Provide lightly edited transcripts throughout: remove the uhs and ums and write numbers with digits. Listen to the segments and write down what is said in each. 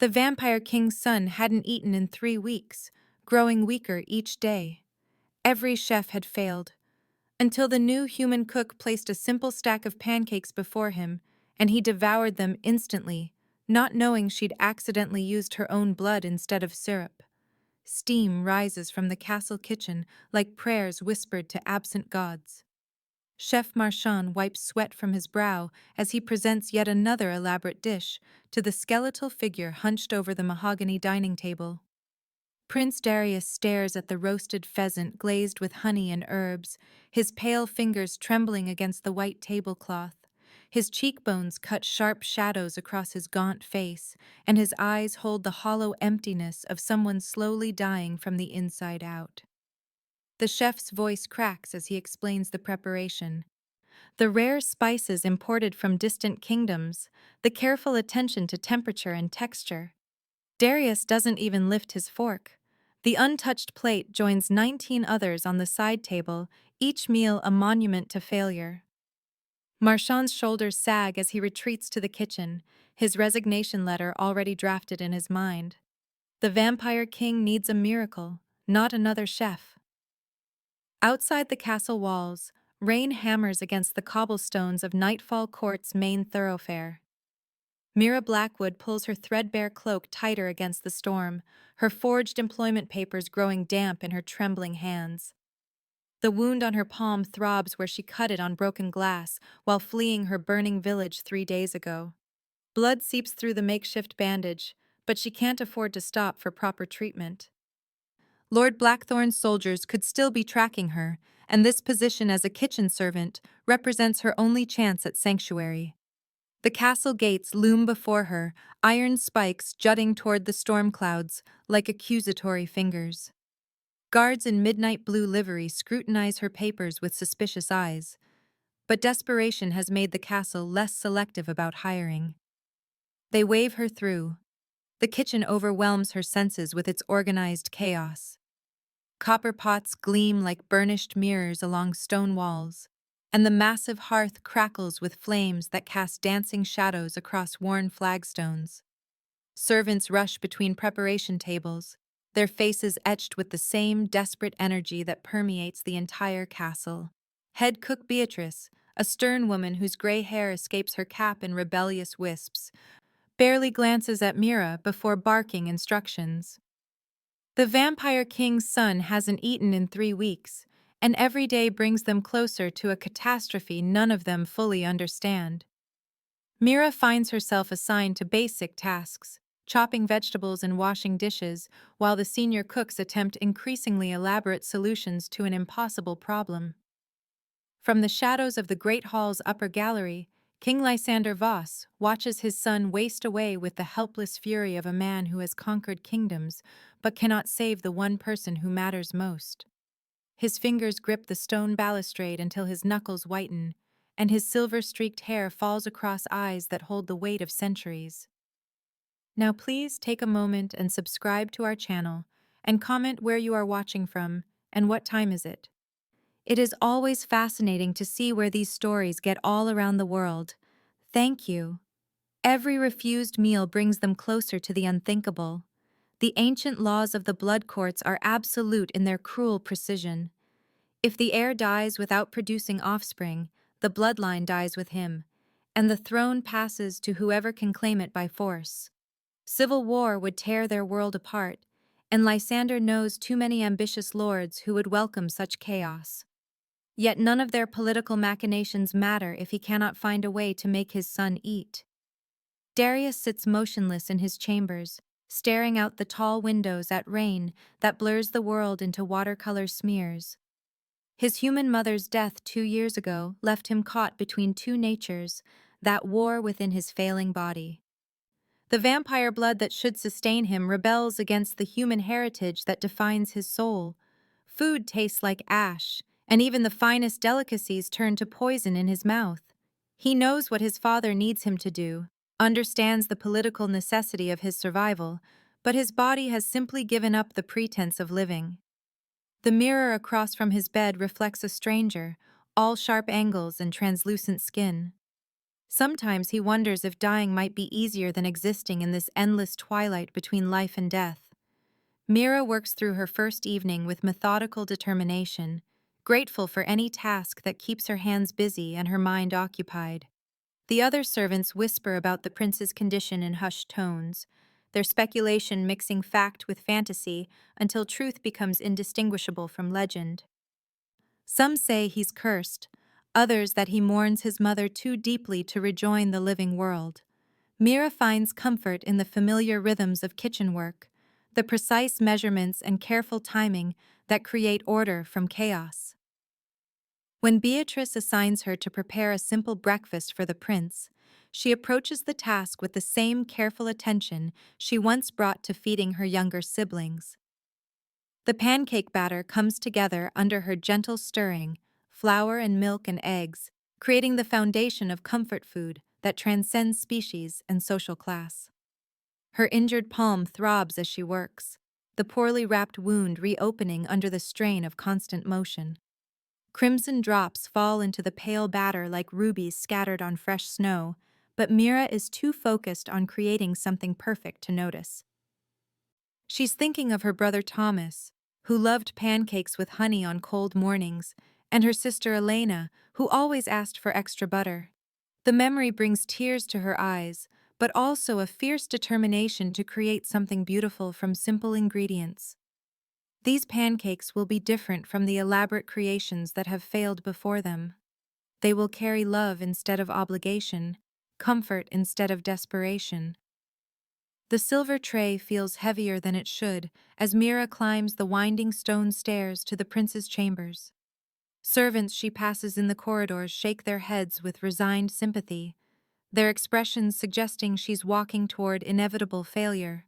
The Vampire King's son hadn't eaten in 3 weeks, growing weaker each day. Every chef had failed, until the new human cook placed a simple stack of pancakes before him, and he devoured them instantly, not knowing she'd accidentally used her own blood instead of syrup. Steam rises from the castle kitchen like prayers whispered to absent gods. Chef Marchand wipes sweat from his brow as he presents yet another elaborate dish to the skeletal figure hunched over the mahogany dining table. Prince Darius stares at the roasted pheasant glazed with honey and herbs, his pale fingers trembling against the white tablecloth. His cheekbones cut sharp shadows across his gaunt face, and his eyes hold the hollow emptiness of someone slowly dying from the inside out. The chef's voice cracks as he explains the preparation. The rare spices imported from distant kingdoms, the careful attention to temperature and texture. Darius doesn't even lift his fork. The untouched plate joins 19 others on the side table, each meal a monument to failure. Marchand's shoulders sag as he retreats to the kitchen, his resignation letter already drafted in his mind. The Vampire King needs a miracle, not another chef. Outside the castle walls, rain hammers against the cobblestones of Nightfall Court's main thoroughfare. Mira Blackwood pulls her threadbare cloak tighter against the storm, her forged employment papers growing damp in her trembling hands. The wound on her palm throbs where she cut it on broken glass while fleeing her burning village 3 days ago. Blood seeps through the makeshift bandage, but she can't afford to stop for proper treatment. Lord Blackthorn's soldiers could still be tracking her, and this position as a kitchen servant represents her only chance at sanctuary. The castle gates loom before her, iron spikes jutting toward the storm clouds like accusatory fingers. Guards in midnight blue livery scrutinize her papers with suspicious eyes, but desperation has made the castle less selective about hiring. They wave her through. The kitchen overwhelms her senses with its organized chaos. Copper pots gleam like burnished mirrors along stone walls, and the massive hearth crackles with flames that cast dancing shadows across worn flagstones. Servants rush between preparation tables, their faces etched with the same desperate energy that permeates the entire castle. Head cook Beatrice, a stern woman whose gray hair escapes her cap in rebellious wisps, barely glances at Mira before barking instructions. The Vampire King's son hasn't eaten in 3 weeks, and every day brings them closer to a catastrophe none of them fully understand. Mira finds herself assigned to basic tasks, chopping vegetables and washing dishes, while the senior cooks attempt increasingly elaborate solutions to an impossible problem. From the shadows of the Great Hall's upper gallery, King Lysander Voss watches his son waste away with the helpless fury of a man who has conquered kingdoms but cannot save the one person who matters most. His fingers grip the stone balustrade until his knuckles whiten, and his silver-streaked hair falls across eyes that hold the weight of centuries. Now please take a moment and subscribe to our channel, and comment where you are watching from and what time is it. It is always fascinating to see where these stories get all around the world. Thank you. Every refused meal brings them closer to the unthinkable. The ancient laws of the blood courts are absolute in their cruel precision. If the heir dies without producing offspring, the bloodline dies with him, and the throne passes to whoever can claim it by force. Civil war would tear their world apart, and Lysander knows too many ambitious lords who would welcome such chaos. Yet none of their political machinations matter if he cannot find a way to make his son eat. Darius sits motionless in his chambers, staring out the tall windows at rain that blurs the world into watercolor smears. His human mother's death 2 years ago left him caught between two natures that war within his failing body. The vampire blood that should sustain him rebels against the human heritage that defines his soul. Food tastes like ash, and even the finest delicacies turn to poison in his mouth. He knows what his father needs him to do, understands the political necessity of his survival, but his body has simply given up the pretense of living. The mirror across from his bed reflects a stranger, all sharp angles and translucent skin. Sometimes he wonders if dying might be easier than existing in this endless twilight between life and death. Mira works through her first evening with methodical determination, grateful for any task that keeps her hands busy and her mind occupied. The other servants whisper about the prince's condition in hushed tones, their speculation mixing fact with fantasy until truth becomes indistinguishable from legend. Some say he's cursed, others that he mourns his mother too deeply to rejoin the living world. Mira finds comfort in the familiar rhythms of kitchen work, the precise measurements and careful timing that create order from chaos. When Beatrice assigns her to prepare a simple breakfast for the prince, she approaches the task with the same careful attention she once brought to feeding her younger siblings. The pancake batter comes together under her gentle stirring, flour and milk and eggs, creating the foundation of comfort food that transcends species and social class. Her injured palm throbs as she works, the poorly wrapped wound reopening under the strain of constant motion. Crimson drops fall into the pale batter like rubies scattered on fresh snow, but Mira is too focused on creating something perfect to notice. She's thinking of her brother Thomas, who loved pancakes with honey on cold mornings, and her sister Elena, who always asked for extra butter. The memory brings tears to her eyes, but also a fierce determination to create something beautiful from simple ingredients. These pancakes will be different from the elaborate creations that have failed before them. They will carry love instead of obligation, comfort instead of desperation. The silver tray feels heavier than it should as Mira climbs the winding stone stairs to the prince's chambers. Servants she passes in the corridors shake their heads with resigned sympathy, their expressions suggesting she's walking toward inevitable failure.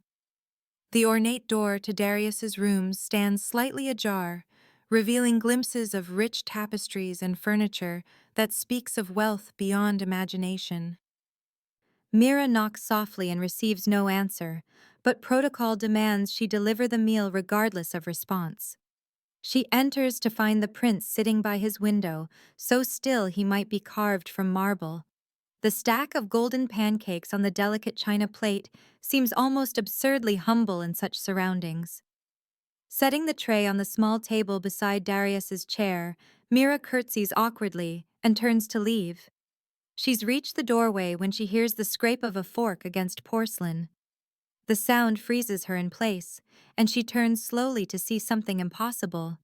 The ornate door to Darius's rooms stands slightly ajar, revealing glimpses of rich tapestries and furniture that speaks of wealth beyond imagination. Mira knocks softly and receives no answer, but protocol demands she deliver the meal regardless of response. She enters to find the prince sitting by his window, so still he might be carved from marble. The stack of golden pancakes on the delicate china plate seems almost absurdly humble in such surroundings. Setting the tray on the small table beside Darius's chair, Mira curtsies awkwardly and turns to leave. She's reached the doorway when she hears the scrape of a fork against porcelain. The sound freezes her in place, and she turns slowly to see something impossible.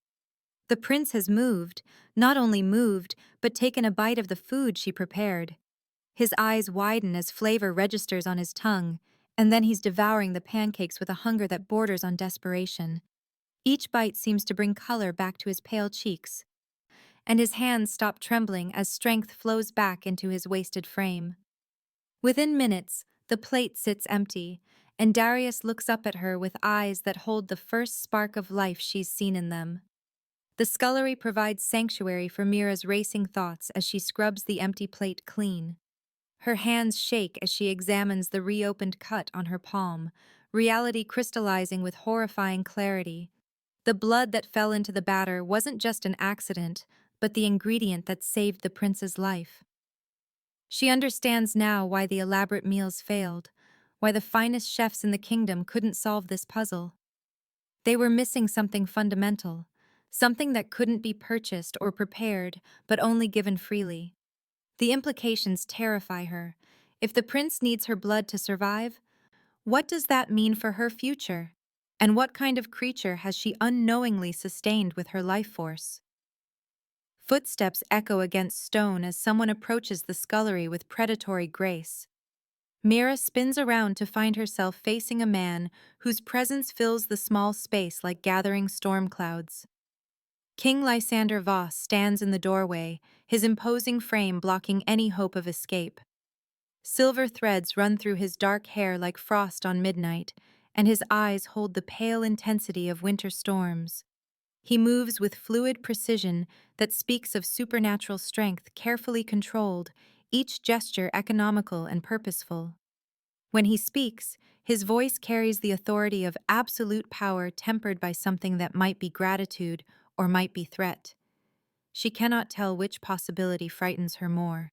The prince has moved, not only moved, but taken a bite of the food she prepared. His eyes widen as flavor registers on his tongue, and then he's devouring the pancakes with a hunger that borders on desperation. Each bite seems to bring color back to his pale cheeks, and his hands stop trembling as strength flows back into his wasted frame. Within minutes, the plate sits empty, and Darius looks up at her with eyes that hold the first spark of life she's seen in them. The scullery provides sanctuary for Mira's racing thoughts as she scrubs the empty plate clean. Her hands shake as she examines the reopened cut on her palm, reality crystallizing with horrifying clarity. The blood that fell into the batter wasn't just an accident, but the ingredient that saved the prince's life. She understands now why the elaborate meals failed, why the finest chefs in the kingdom couldn't solve this puzzle. They were missing something fundamental, something that couldn't be purchased or prepared, but only given freely. The implications terrify her. If the prince needs her blood to survive, what does that mean for her future? And what kind of creature has she unknowingly sustained with her life force? Footsteps echo against stone as someone approaches the scullery with predatory grace. Mira spins around to find herself facing a man whose presence fills the small space like gathering storm clouds. King Lysander Voss stands in the doorway, his imposing frame blocking any hope of escape. Silver threads run through his dark hair like frost on midnight, and his eyes hold the pale intensity of winter storms. He moves with fluid precision that speaks of supernatural strength carefully controlled, each gesture economical and purposeful. When he speaks, his voice carries the authority of absolute power tempered by something that might be gratitude or might be threat. She cannot tell which possibility frightens her more.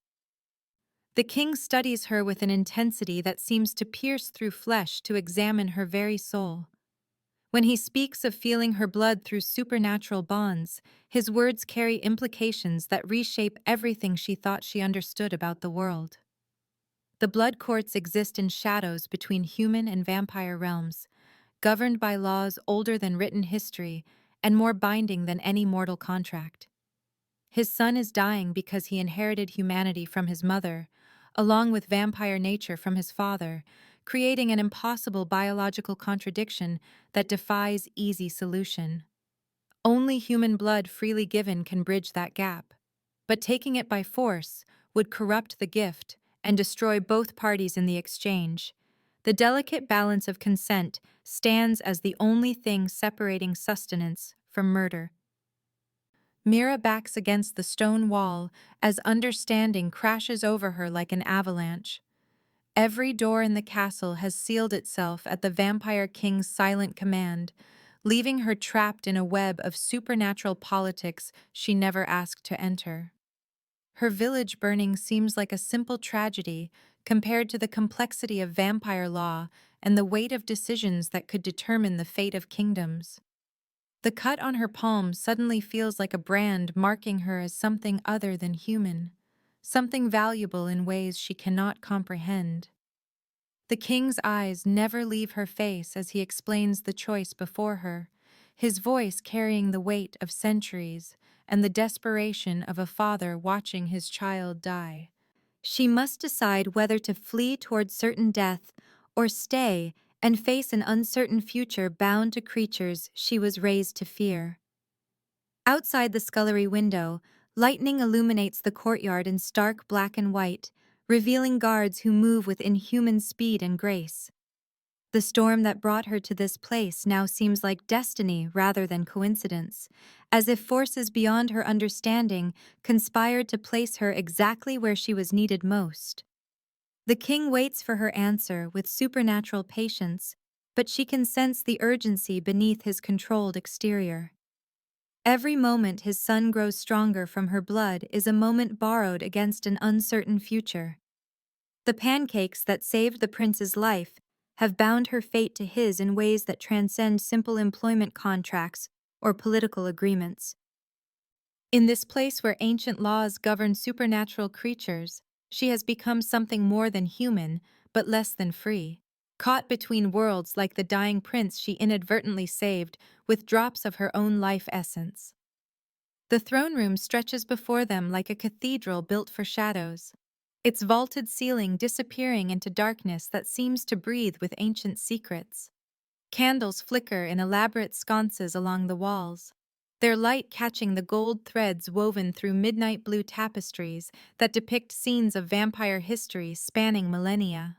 The king studies her with an intensity that seems to pierce through flesh to examine her very soul. When he speaks of feeling her blood through supernatural bonds, his words carry implications that reshape everything she thought she understood about the world. The blood courts exist in shadows between human and vampire realms, governed by laws older than written history and more binding than any mortal contract. His son is dying because he inherited humanity from his mother, along with vampire nature from his father, creating an impossible biological contradiction that defies easy solution. Only human blood freely given can bridge that gap, but taking it by force would corrupt the gift and destroy both parties in the exchange. The delicate balance of consent stands as the only thing separating sustenance from murder. Mira backs against the stone wall as understanding crashes over her like an avalanche. Every door in the castle has sealed itself at the vampire king's silent command, leaving her trapped in a web of supernatural politics she never asked to enter. Her village burning seems like a simple tragedy compared to the complexity of vampire law and the weight of decisions that could determine the fate of kingdoms. The cut on her palm suddenly feels like a brand marking her as something other than human, something valuable in ways she cannot comprehend. The king's eyes never leave her face as he explains the choice before her, his voice carrying the weight of centuries and the desperation of a father watching his child die. She must decide whether to flee toward certain death or stay and face an uncertain future bound to creatures she was raised to fear. Outside the scullery window, lightning illuminates the courtyard in stark black and white, revealing guards who move with inhuman speed and grace. The storm that brought her to this place now seems like destiny rather than coincidence, as if forces beyond her understanding conspired to place her exactly where she was needed most. The king waits for her answer with supernatural patience, but she can sense the urgency beneath his controlled exterior. Every moment his son grows stronger from her blood is a moment borrowed against an uncertain future. The pancakes that saved the prince's life have bound her fate to his in ways that transcend simple employment contracts or political agreements. In this place where ancient laws govern supernatural creatures, she has become something more than human, but less than free. Caught between worlds like the dying prince she inadvertently saved, with drops of her own life essence. The throne room stretches before them like a cathedral built for shadows, its vaulted ceiling disappearing into darkness that seems to breathe with ancient secrets. Candles flicker in elaborate sconces along the walls, their light catching the gold threads woven through midnight blue tapestries that depict scenes of vampire history spanning millennia.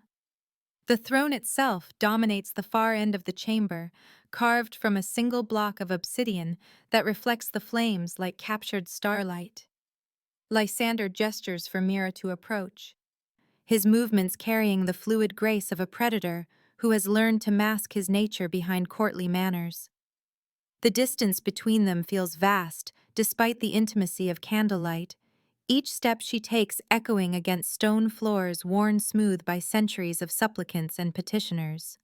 The throne itself dominates the far end of the chamber, carved from a single block of obsidian that reflects the flames like captured starlight. Lysander gestures for Mira to approach, his movements carrying the fluid grace of a predator who has learned to mask his nature behind courtly manners. The distance between them feels vast, despite the intimacy of candlelight, each step she takes echoing against stone floors worn smooth by centuries of supplicants and petitioners.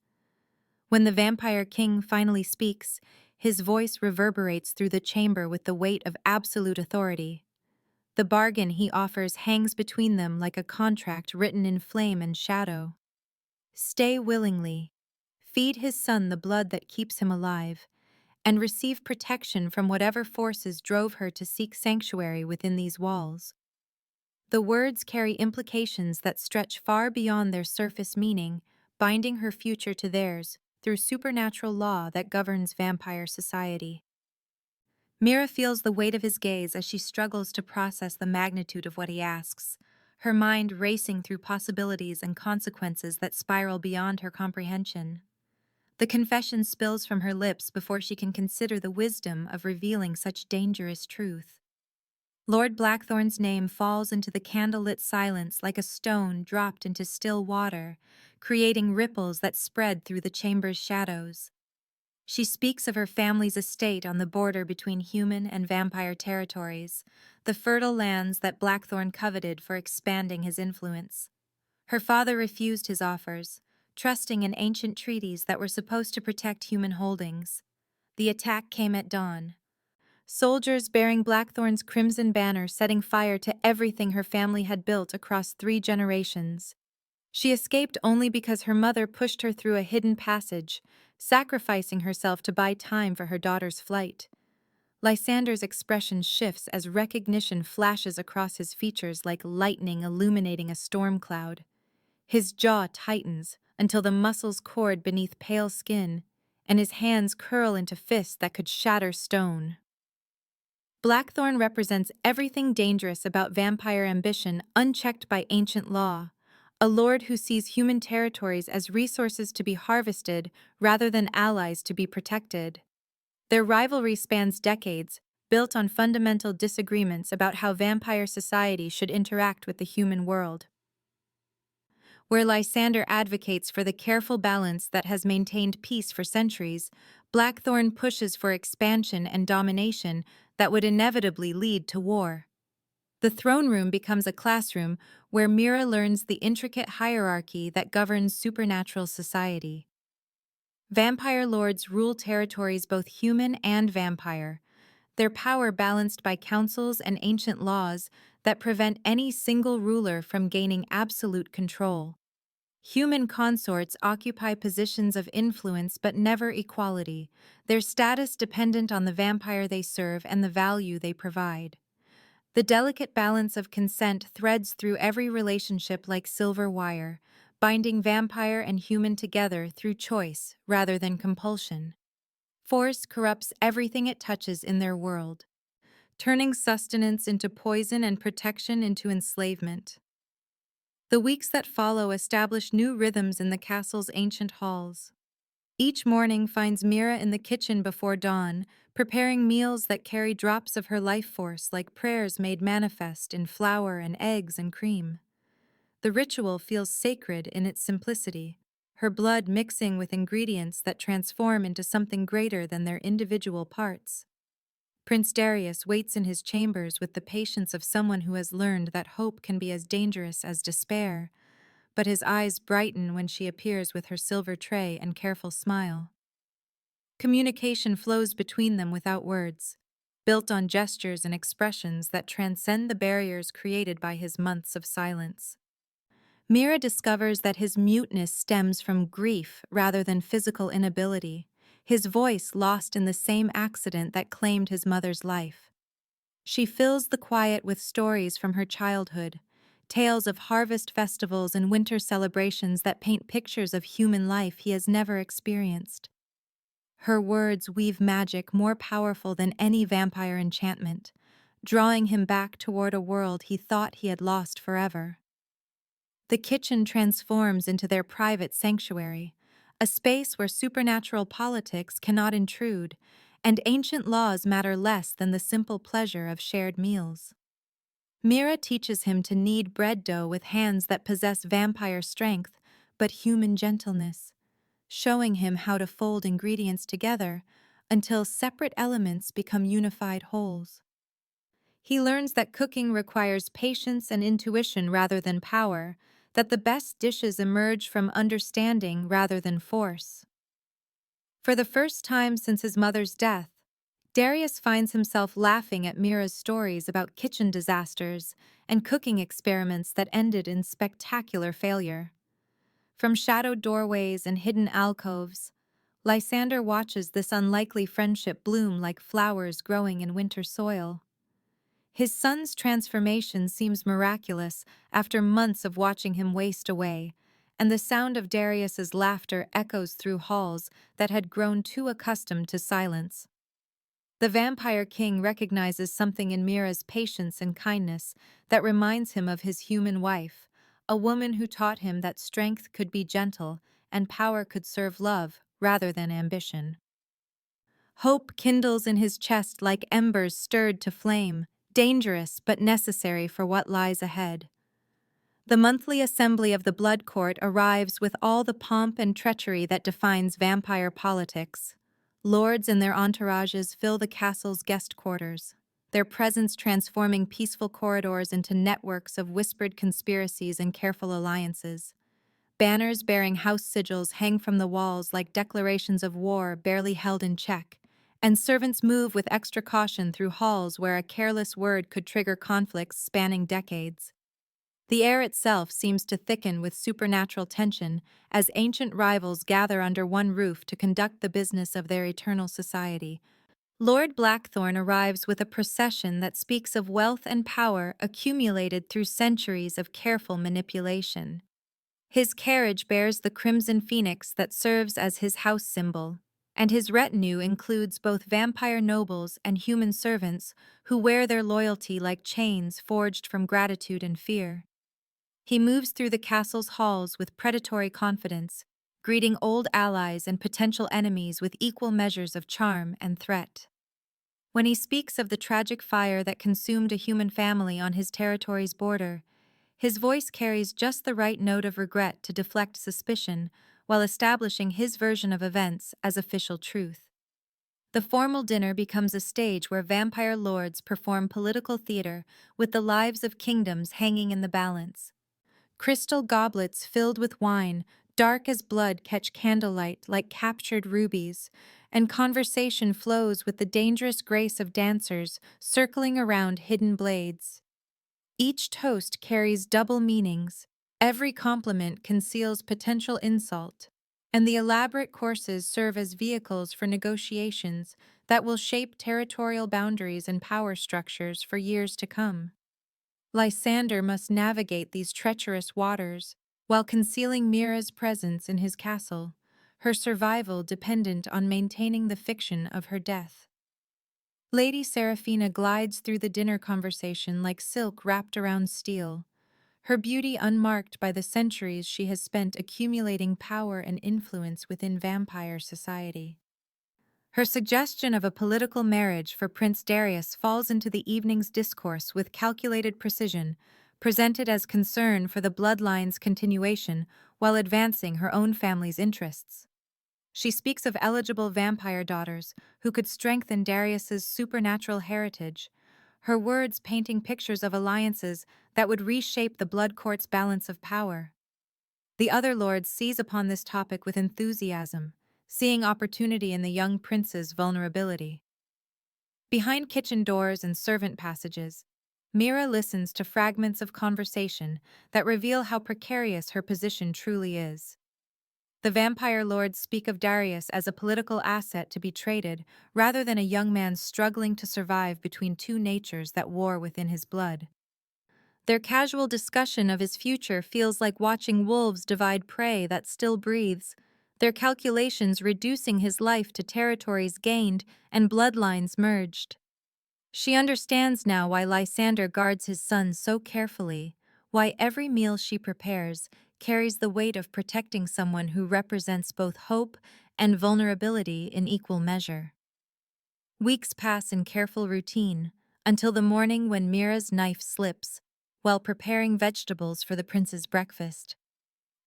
When the vampire king finally speaks, his voice reverberates through the chamber with the weight of absolute authority. The bargain he offers hangs between them like a contract written in flame and shadow. Stay willingly, feed his son the blood that keeps him alive, and receive protection from whatever forces drove her to seek sanctuary within these walls. The words carry implications that stretch far beyond their surface meaning, binding her future to theirs through supernatural law that governs vampire society. Mira feels the weight of his gaze as she struggles to process the magnitude of what he asks, her mind racing through possibilities and consequences that spiral beyond her comprehension. The confession spills from her lips before she can consider the wisdom of revealing such dangerous truth. Lord Blackthorn's name falls into the candlelit silence like a stone dropped into still water, creating ripples that spread through the chamber's shadows. She speaks of her family's estate on the border between human and vampire territories, the fertile lands that Blackthorn coveted for expanding his influence. Her father refused his offers, trusting in ancient treaties that were supposed to protect human holdings. The attack came at dawn. Soldiers bearing Blackthorn's crimson banner setting fire to everything her family had built across 3 generations. She escaped only because her mother pushed her through a hidden passage, sacrificing herself to buy time for her daughter's flight. Lysander's expression shifts as recognition flashes across his features like lightning illuminating a storm cloud. His jaw tightens until the muscles cord beneath pale skin, and his hands curl into fists that could shatter stone. Blackthorn represents everything dangerous about vampire ambition unchecked by ancient law, a lord who sees human territories as resources to be harvested rather than allies to be protected. Their rivalry spans decades, built on fundamental disagreements about how vampire society should interact with the human world. Where Lysander advocates for the careful balance that has maintained peace for centuries, Blackthorn pushes for expansion and domination that would inevitably lead to war. The throne room becomes a classroom where Mira learns the intricate hierarchy that governs supernatural society. Vampire lords rule territories both human and vampire, their power balanced by councils and ancient laws that prevent any single ruler from gaining absolute control. Human consorts occupy positions of influence but never equality, their status dependent on the vampire they serve and the value they provide. The delicate balance of consent threads through every relationship like silver wire, binding vampire and human together through choice rather than compulsion. Force corrupts everything it touches in their world, turning sustenance into poison and protection into enslavement. The weeks that follow establish new rhythms in the castle's ancient halls. Each morning finds Mira in the kitchen before dawn, preparing meals that carry drops of her life force like prayers made manifest in flour and eggs and cream. The ritual feels sacred in its simplicity, her blood mixing with ingredients that transform into something greater than their individual parts. Prince Darius waits in his chambers with the patience of someone who has learned that hope can be as dangerous as despair, but his eyes brighten when she appears with her silver tray and careful smile. Communication flows between them without words, built on gestures and expressions that transcend the barriers created by his months of silence. Mira discovers that his muteness stems from grief rather than physical inability, his voice lost in the same accident that claimed his mother's life. She fills the quiet with stories from her childhood, tales of harvest festivals and winter celebrations that paint pictures of human life he has never experienced. Her words weave magic more powerful than any vampire enchantment, drawing him back toward a world he thought he had lost forever. The kitchen transforms into their private sanctuary, a space where supernatural politics cannot intrude, and ancient laws matter less than the simple pleasure of shared meals. Mira teaches him to knead bread dough with hands that possess vampire strength but human gentleness, showing him how to fold ingredients together until separate elements become unified wholes. He learns that cooking requires patience and intuition rather than power, that the best dishes emerge from understanding rather than force. For the first time since his mother's death, Darius finds himself laughing at Mira's stories about kitchen disasters and cooking experiments that ended in spectacular failure. From shadowed doorways and hidden alcoves, Lysander watches this unlikely friendship bloom like flowers growing in winter soil. His son's transformation seems miraculous after months of watching him waste away, and the sound of Darius's laughter echoes through halls that had grown too accustomed to silence. The Vampire King recognizes something in Mira's patience and kindness that reminds him of his human wife, a woman who taught him that strength could be gentle and power could serve love rather than ambition. Hope kindles in his chest like embers stirred to flame, dangerous but necessary for what lies ahead. The monthly assembly of the Blood Court arrives with all the pomp and treachery that defines vampire politics. Lords and their entourages fill the castle's guest quarters, their presence transforming peaceful corridors into networks of whispered conspiracies and careful alliances. Banners bearing house sigils hang from the walls like declarations of war barely held in check, and servants move with extra caution through halls where a careless word could trigger conflicts spanning decades. The air itself seems to thicken with supernatural tension as ancient rivals gather under one roof to conduct the business of their eternal society. Lord Blackthorn arrives with a procession that speaks of wealth and power accumulated through centuries of careful manipulation. His carriage bears the crimson phoenix that serves as his house symbol, and his retinue includes both vampire nobles and human servants who wear their loyalty like chains forged from gratitude and fear. He moves through the castle's halls with predatory confidence, greeting old allies and potential enemies with equal measures of charm and threat. When he speaks of the tragic fire that consumed a human family on his territory's border, his voice carries just the right note of regret to deflect suspicion while establishing his version of events as official truth. The formal dinner becomes a stage where vampire lords perform political theater with the lives of kingdoms hanging in the balance. Crystal goblets filled with wine, dark as blood, catch candlelight like captured rubies, and conversation flows with the dangerous grace of dancers circling around hidden blades. Each toast carries double meanings, every compliment conceals potential insult, and the elaborate courses serve as vehicles for negotiations that will shape territorial boundaries and power structures for years to come. Lysander must navigate these treacherous waters while concealing Mira's presence in his castle, her survival dependent on maintaining the fiction of her death. Lady Seraphina glides through the dinner conversation like silk wrapped around steel, her beauty unmarked by the centuries she has spent accumulating power and influence within vampire society. Her suggestion of a political marriage for Prince Darius falls into the evening's discourse with calculated precision, presented as concern for the bloodline's continuation while advancing her own family's interests. She speaks of eligible vampire daughters who could strengthen Darius's supernatural heritage, her words painting pictures of alliances that would reshape the Blood Court's balance of power. The other lords seize upon this topic with enthusiasm, seeing opportunity in the young prince's vulnerability. Behind kitchen doors and servant passages, Mira listens to fragments of conversation that reveal how precarious her position truly is. The vampire lords speak of Darius as a political asset to be traded, rather than a young man struggling to survive between two natures that war within his blood. Their casual discussion of his future feels like watching wolves divide prey that still breathes, their calculations reducing his life to territories gained and bloodlines merged. She understands now why Lysander guards his son so carefully, why every meal she prepares carries the weight of protecting someone who represents both hope and vulnerability in equal measure. Weeks pass in careful routine, until the morning when Mira's knife slips, while preparing vegetables for the prince's breakfast.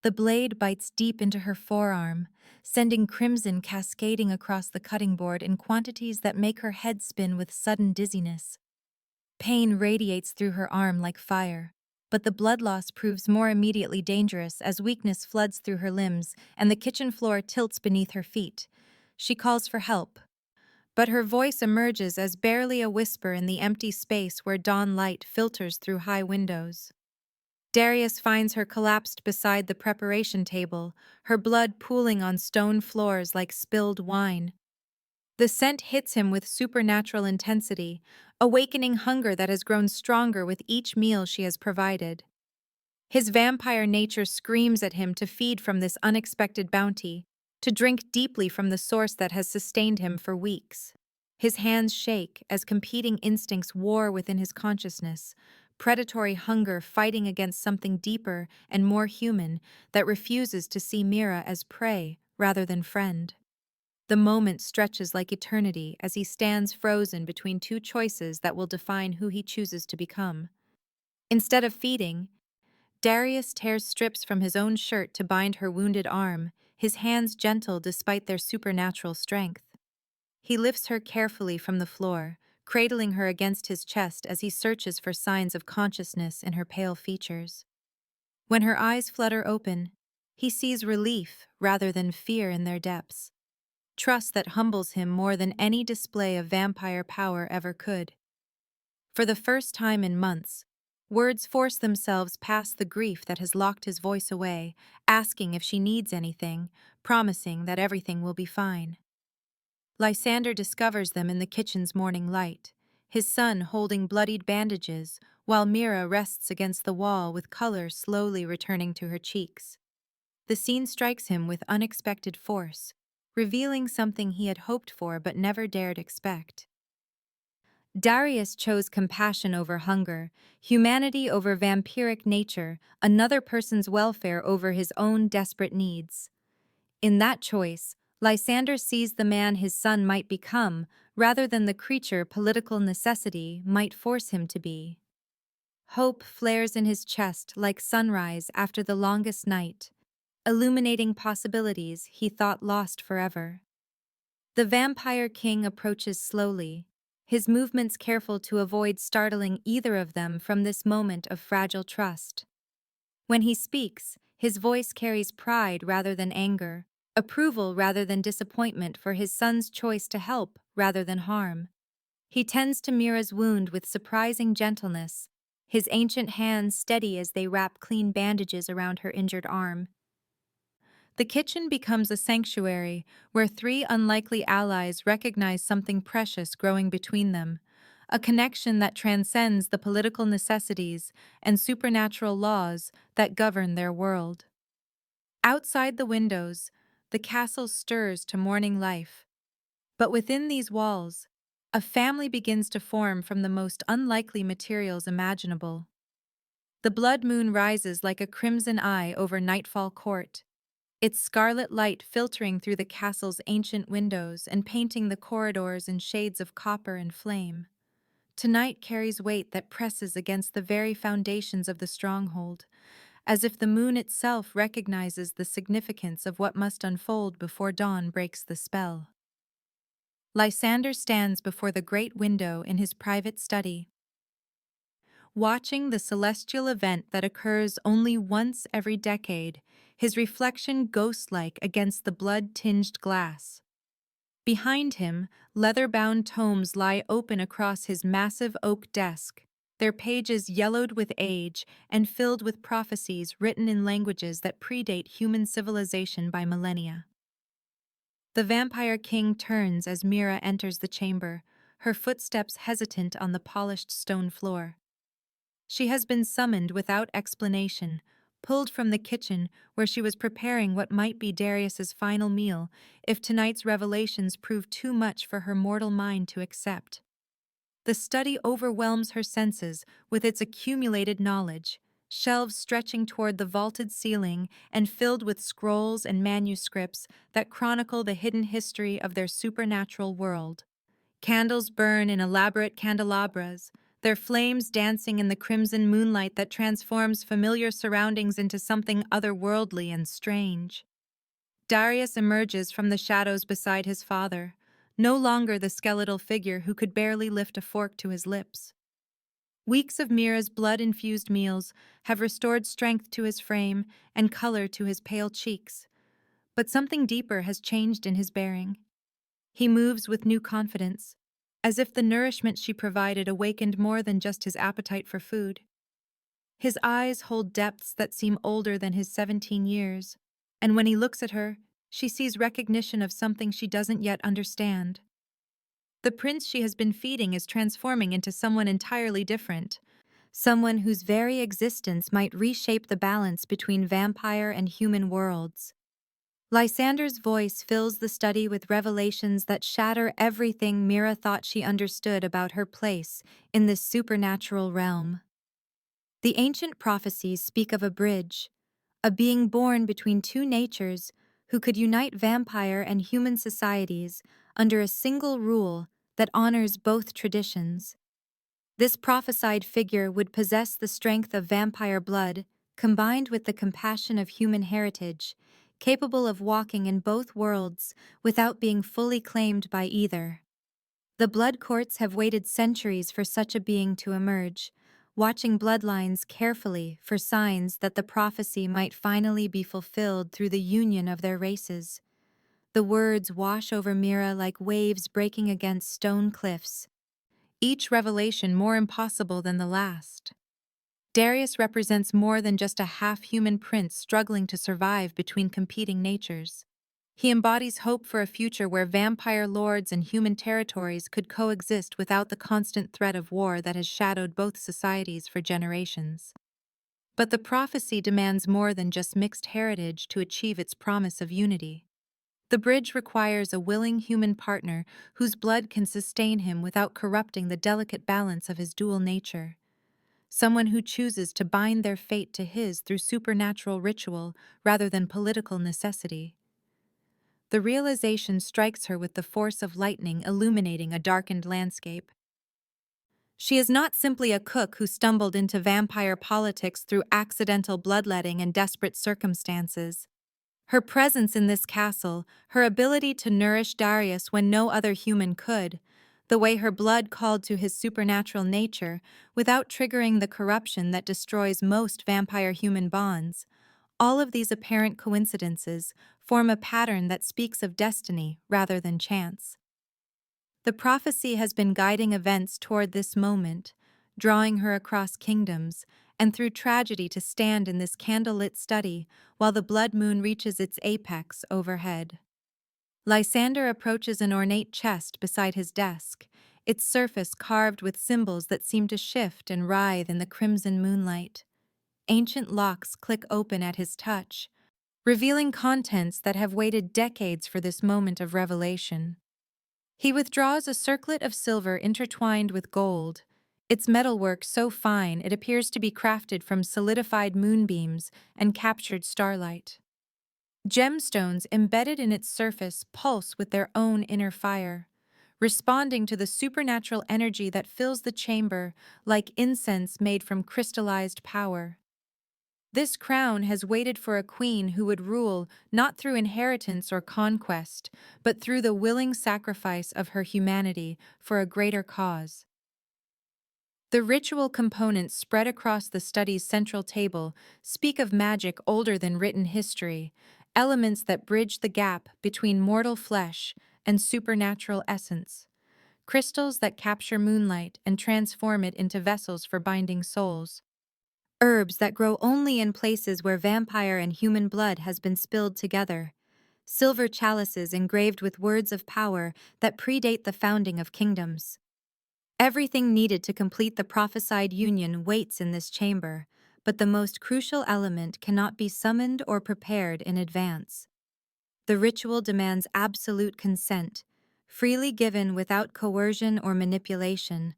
The blade bites deep into her forearm, sending crimson cascading across the cutting board in quantities that make her head spin with sudden dizziness. Pain radiates through her arm like fire, but the blood loss proves more immediately dangerous as weakness floods through her limbs and the kitchen floor tilts beneath her feet. She calls for help, but her voice emerges as barely a whisper in the empty space where dawn light filters through high windows. Darius finds her collapsed beside the preparation table, her blood pooling on stone floors like spilled wine. The scent hits him with supernatural intensity, awakening hunger that has grown stronger with each meal she has provided. His vampire nature screams at him to feed from this unexpected bounty, to drink deeply from the source that has sustained him for weeks. His hands shake as competing instincts war within his consciousness, predatory hunger fighting against something deeper and more human that refuses to see Mira as prey rather than friend. The moment stretches like eternity as he stands frozen between two choices that will define who he chooses to become. Instead of feeding, Darius tears strips from his own shirt to bind her wounded arm, his hands gentle despite their supernatural strength. He lifts her carefully from the floor, cradling her against his chest as he searches for signs of consciousness in her pale features. When her eyes flutter open, he sees relief rather than fear in their depths, trust that humbles him more than any display of vampire power ever could. For the first time in months, words force themselves past the grief that has locked his voice away, asking if she needs anything, promising that everything will be fine. Lysander discovers them in the kitchen's morning light, his son holding bloodied bandages, while Mira rests against the wall with color slowly returning to her cheeks. The scene strikes him with unexpected force, revealing something he had hoped for but never dared expect. Darius chose compassion over hunger, humanity over vampiric nature, another person's welfare over his own desperate needs. In that choice, Lysander sees the man his son might become, rather than the creature political necessity might force him to be. Hope flares in his chest like sunrise after the longest night, illuminating possibilities he thought lost forever. The vampire king approaches slowly, his movements careful to avoid startling either of them from this moment of fragile trust. When he speaks, his voice carries pride rather than anger, approval rather than disappointment for his son's choice to help rather than harm. He tends to Mira's wound with surprising gentleness, his ancient hands steady as they wrap clean bandages around her injured arm. The kitchen becomes a sanctuary where three unlikely allies recognize something precious growing between them, a connection that transcends the political necessities and supernatural laws that govern their world. Outside the windows, the castle stirs to morning life. But within these walls, a family begins to form from the most unlikely materials imaginable. The blood moon rises like a crimson eye over Nightfall Court, its scarlet light filtering through the castle's ancient windows and painting the corridors in shades of copper and flame. Tonight carries weight that presses against the very foundations of the stronghold, as if the moon itself recognizes the significance of what must unfold before dawn breaks the spell. Lysander stands before the great window in his private study, watching the celestial event that occurs only once every decade, his reflection ghost-like against the blood-tinged glass. Behind him, leather-bound tomes lie open across his massive oak desk, their pages yellowed with age and filled with prophecies written in languages that predate human civilization by millennia. The vampire king turns as Mira enters the chamber, her footsteps hesitant on the polished stone floor. She has been summoned without explanation, pulled from the kitchen where she was preparing what might be Darius's final meal if tonight's revelations prove too much for her mortal mind to accept. The study overwhelms her senses with its accumulated knowledge, shelves stretching toward the vaulted ceiling and filled with scrolls and manuscripts that chronicle the hidden history of their supernatural world. Candles burn in elaborate candelabras, their flames dancing in the crimson moonlight that transforms familiar surroundings into something otherworldly and strange. Darius emerges from the shadows beside his father, no longer the skeletal figure who could barely lift a fork to his lips. Weeks of Mira's blood-infused meals have restored strength to his frame and color to his pale cheeks, but something deeper has changed in his bearing. He moves with new confidence, as if the nourishment she provided awakened more than just his appetite for food. His eyes hold depths that seem older than his 17 years, and when he looks at her, she sees recognition of something she doesn't yet understand. The prince she has been feeding is transforming into someone entirely different, someone whose very existence might reshape the balance between vampire and human worlds. Lysander's voice fills the study with revelations that shatter everything Mira thought she understood about her place in this supernatural realm. The ancient prophecies speak of a bridge, a being born between two natures who could unite vampire and human societies under a single rule that honors both traditions. This prophesied figure would possess the strength of vampire blood combined with the compassion of human heritage, capable of walking in both worlds without being fully claimed by either. The blood courts have waited centuries for such a being to emerge, watching bloodlines carefully for signs that the prophecy might finally be fulfilled through the union of their races. The words wash over Mira like waves breaking against stone cliffs, each revelation more impossible than the last. Darius represents more than just a half-human prince struggling to survive between competing natures. He embodies hope for a future where vampire lords and human territories could coexist without the constant threat of war that has shadowed both societies for generations. But the prophecy demands more than just mixed heritage to achieve its promise of unity. The bridge requires a willing human partner whose blood can sustain him without corrupting the delicate balance of his dual nature. Someone who chooses to bind their fate to his through supernatural ritual rather than political necessity. The realization strikes her with the force of lightning illuminating a darkened landscape. She is not simply a cook who stumbled into vampire politics through accidental bloodletting and desperate circumstances. Her presence in this castle, her ability to nourish Darius when no other human could, the way her blood called to his supernatural nature without triggering the corruption that destroys most vampire-human bonds, all of these apparent coincidences form a pattern that speaks of destiny rather than chance. The prophecy has been guiding events toward this moment, drawing her across kingdoms and through tragedy to stand in this candlelit study while the blood moon reaches its apex overhead. Lysander approaches an ornate chest beside his desk, its surface carved with symbols that seem to shift and writhe in the crimson moonlight. Ancient locks click open at his touch, revealing contents that have waited decades for this moment of revelation. He withdraws a circlet of silver intertwined with gold, its metalwork so fine it appears to be crafted from solidified moonbeams and captured starlight. Gemstones embedded in its surface pulse with their own inner fire, responding to the supernatural energy that fills the chamber like incense made from crystallized power. This crown has waited for a queen who would rule not through inheritance or conquest, but through the willing sacrifice of her humanity for a greater cause. The ritual components spread across the study's central table speak of magic older than written history, elements that bridge the gap between mortal flesh and supernatural essence, crystals that capture moonlight and transform it into vessels for binding souls. Herbs that grow only in places where vampire and human blood has been spilled together. Silver chalices engraved with words of power that predate the founding of kingdoms. Everything needed to complete the prophesied union waits in this chamber, but the most crucial element cannot be summoned or prepared in advance. The ritual demands absolute consent, freely given without coercion or manipulation,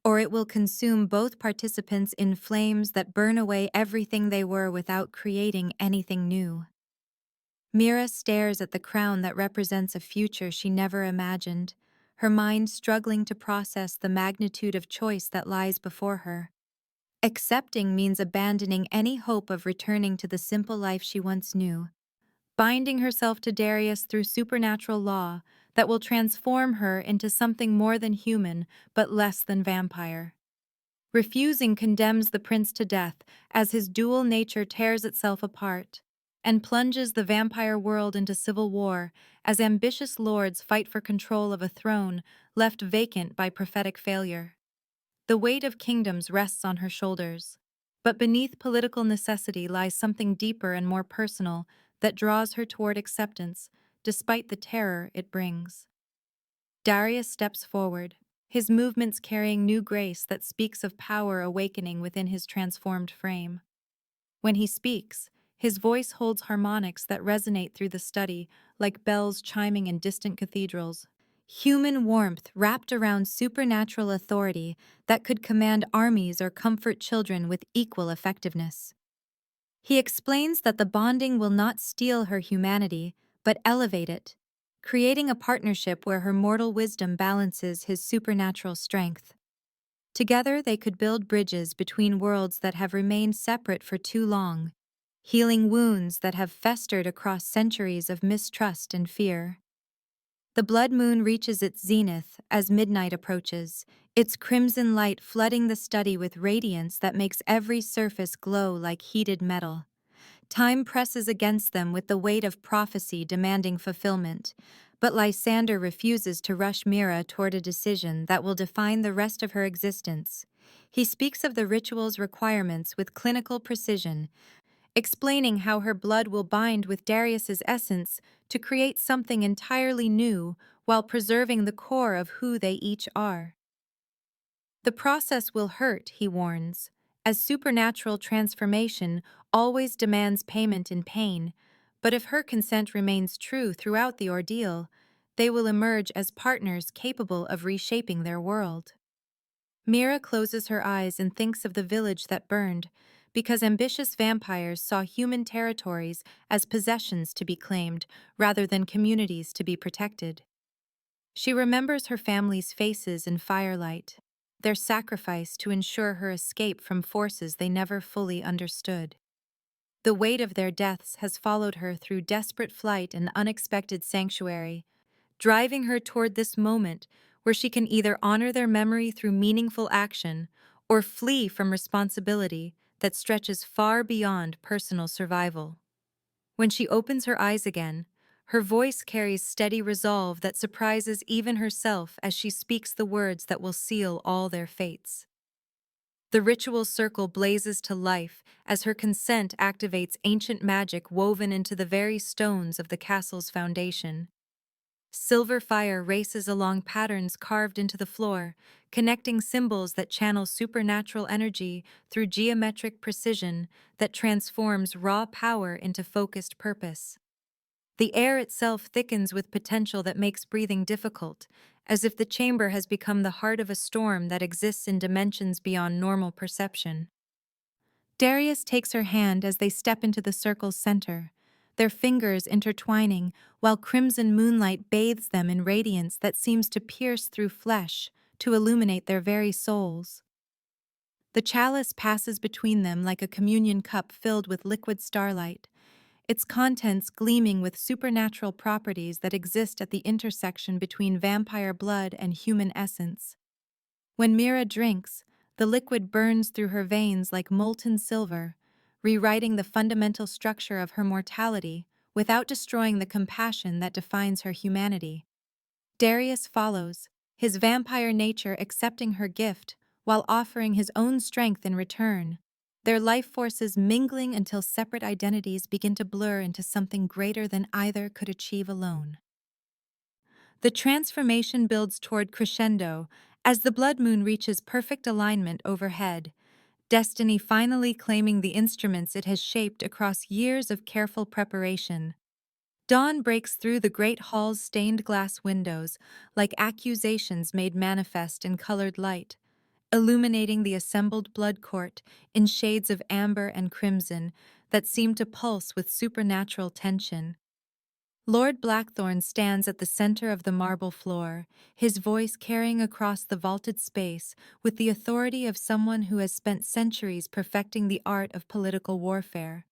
or it will consume both participants in flames that burn away everything they were without creating anything new. Mira stares at the crown that represents a future she never imagined, her mind struggling to process the magnitude of choice that lies before her. Accepting means abandoning any hope of returning to the simple life she once knew, binding herself to Darius through supernatural law that will transform her into something more than human but less than vampire. Refusing condemns the prince to death as his dual nature tears itself apart, and plunges the vampire world into civil war as ambitious lords fight for control of a throne left vacant by prophetic failure. The weight of kingdoms rests on her shoulders, but beneath political necessity lies something deeper and more personal that draws her toward acceptance, despite the terror it brings. Darius steps forward, his movements carrying new grace that speaks of power awakening within his transformed frame. When he speaks, his voice holds harmonics that resonate through the study like bells chiming in distant cathedrals. Human warmth wrapped around supernatural authority that could command armies or comfort children with equal effectiveness. He explains that the bonding will not steal her humanity, but elevate it, creating a partnership where her mortal wisdom balances his supernatural strength. Together they could build bridges between worlds that have remained separate for too long, healing wounds that have festered across centuries of mistrust and fear. The blood moon reaches its zenith as midnight approaches, its crimson light flooding the study with radiance that makes every surface glow like heated metal. Time presses against them with the weight of prophecy demanding fulfillment, but Lysander refuses to rush Mira toward a decision that will define the rest of her existence. He speaks of the ritual's requirements with clinical precision, explaining how her blood will bind with Darius's essence to create something entirely new while preserving the core of who they each are. The process will hurt, he warns, as supernatural transformation always demands payment in pain, but if her consent remains true throughout the ordeal, they will emerge as partners capable of reshaping their world. Mira closes her eyes and thinks of the village that burned, because ambitious vampires saw human territories as possessions to be claimed rather than communities to be protected. She remembers her family's faces in firelight, their sacrifice to ensure her escape from forces they never fully understood. The weight of their deaths has followed her through desperate flight and unexpected sanctuary, driving her toward this moment where she can either honor their memory through meaningful action or flee from responsibility that stretches far beyond personal survival. When she opens her eyes again, her voice carries steady resolve that surprises even herself as she speaks the words that will seal all their fates. The ritual circle blazes to life as her consent activates ancient magic woven into the very stones of the castle's foundation. Silver fire races along patterns carved into the floor, connecting symbols that channel supernatural energy through geometric precision that transforms raw power into focused purpose. The air itself thickens with potential that makes breathing difficult, as if the chamber has become the heart of a storm that exists in dimensions beyond normal perception. Darius takes her hand as they step into the circle's center, their fingers intertwining while crimson moonlight bathes them in radiance that seems to pierce through flesh to illuminate their very souls. The chalice passes between them like a communion cup filled with liquid starlight, its contents gleaming with supernatural properties that exist at the intersection between vampire blood and human essence. When Mira drinks, the liquid burns through her veins like molten silver, rewriting the fundamental structure of her mortality without destroying the compassion that defines her humanity. Darius follows, his vampire nature accepting her gift while offering his own strength in return, their life forces mingling until separate identities begin to blur into something greater than either could achieve alone. The transformation builds toward crescendo as the blood moon reaches perfect alignment overhead, destiny finally claiming the instruments it has shaped across years of careful preparation. Dawn breaks through the great hall's stained glass windows like accusations made manifest in colored light, illuminating the assembled blood court in shades of amber and crimson that seem to pulse with supernatural tension. Lord Blackthorn stands at the center of the marble floor, his voice carrying across the vaulted space with the authority of someone who has spent centuries perfecting the art of political warfare.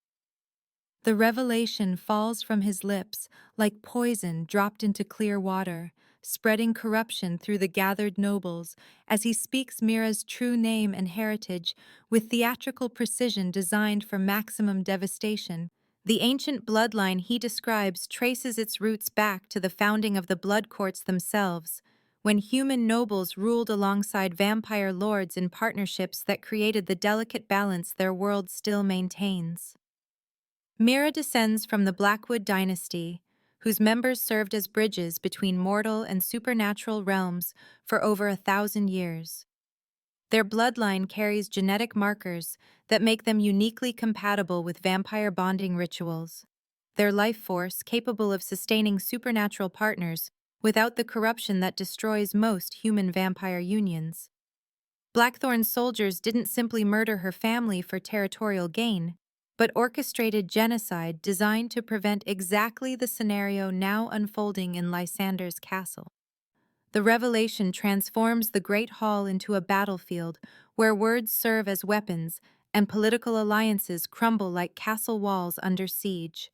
The revelation falls from his lips like poison dropped into clear water, spreading corruption through the gathered nobles as he speaks Mira's true name and heritage with theatrical precision designed for maximum devastation. The ancient bloodline he describes traces its roots back to the founding of the blood courts themselves, when human nobles ruled alongside vampire lords in partnerships that created the delicate balance their world still maintains. Mira descends from the Blackwood dynasty, whose members served as bridges between mortal and supernatural realms for over 1,000 years. Their bloodline carries genetic markers that make them uniquely compatible with vampire bonding rituals. Their life force capable of sustaining supernatural partners without the corruption that destroys most human vampire unions. Blackthorn's soldiers didn't simply murder her family for territorial gain, but orchestrated genocide designed to prevent exactly the scenario now unfolding in Lysander's castle. The revelation transforms the Great Hall into a battlefield where words serve as weapons and political alliances crumble like castle walls under siege.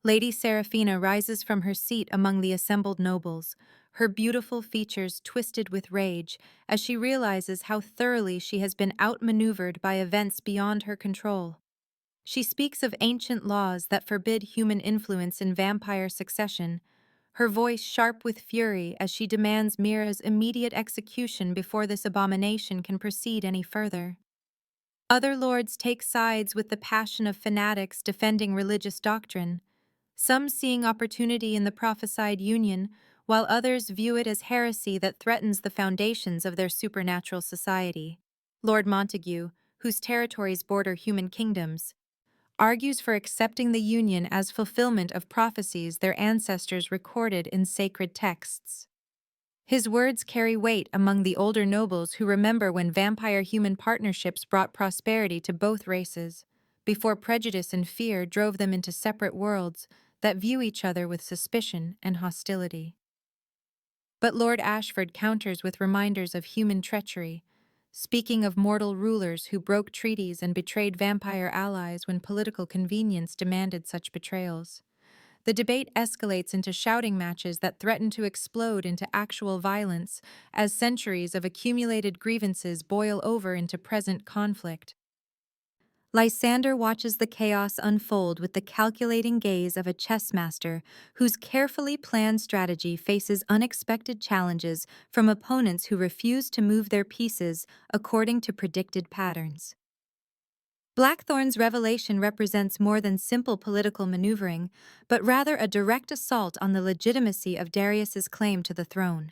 Lady Seraphina rises from her seat among the assembled nobles, her beautiful features twisted with rage as she realizes how thoroughly she has been outmaneuvered by events beyond her control. She speaks of ancient laws that forbid human influence in vampire succession, her voice sharp with fury as she demands Mira's immediate execution before this abomination can proceed any further. Other lords take sides with the passion of fanatics defending religious doctrine, some seeing opportunity in the prophesied union, while others view it as heresy that threatens the foundations of their supernatural society. Lord Montague, whose territories border human kingdoms, argues for accepting the union as fulfillment of prophecies their ancestors recorded in sacred texts. His words carry weight among the older nobles who remember when vampire-human partnerships brought prosperity to both races, before prejudice and fear drove them into separate worlds that view each other with suspicion and hostility. But Lord Ashford counters with reminders of human treachery, speaking of mortal rulers who broke treaties and betrayed vampire allies when political convenience demanded such betrayals. The debate escalates into shouting matches that threaten to explode into actual violence as centuries of accumulated grievances boil over into present conflict. Lysander watches the chaos unfold with the calculating gaze of a chess master whose carefully planned strategy faces unexpected challenges from opponents who refuse to move their pieces according to predicted patterns. Blackthorn's revelation represents more than simple political maneuvering, but rather a direct assault on the legitimacy of Darius's claim to the throne.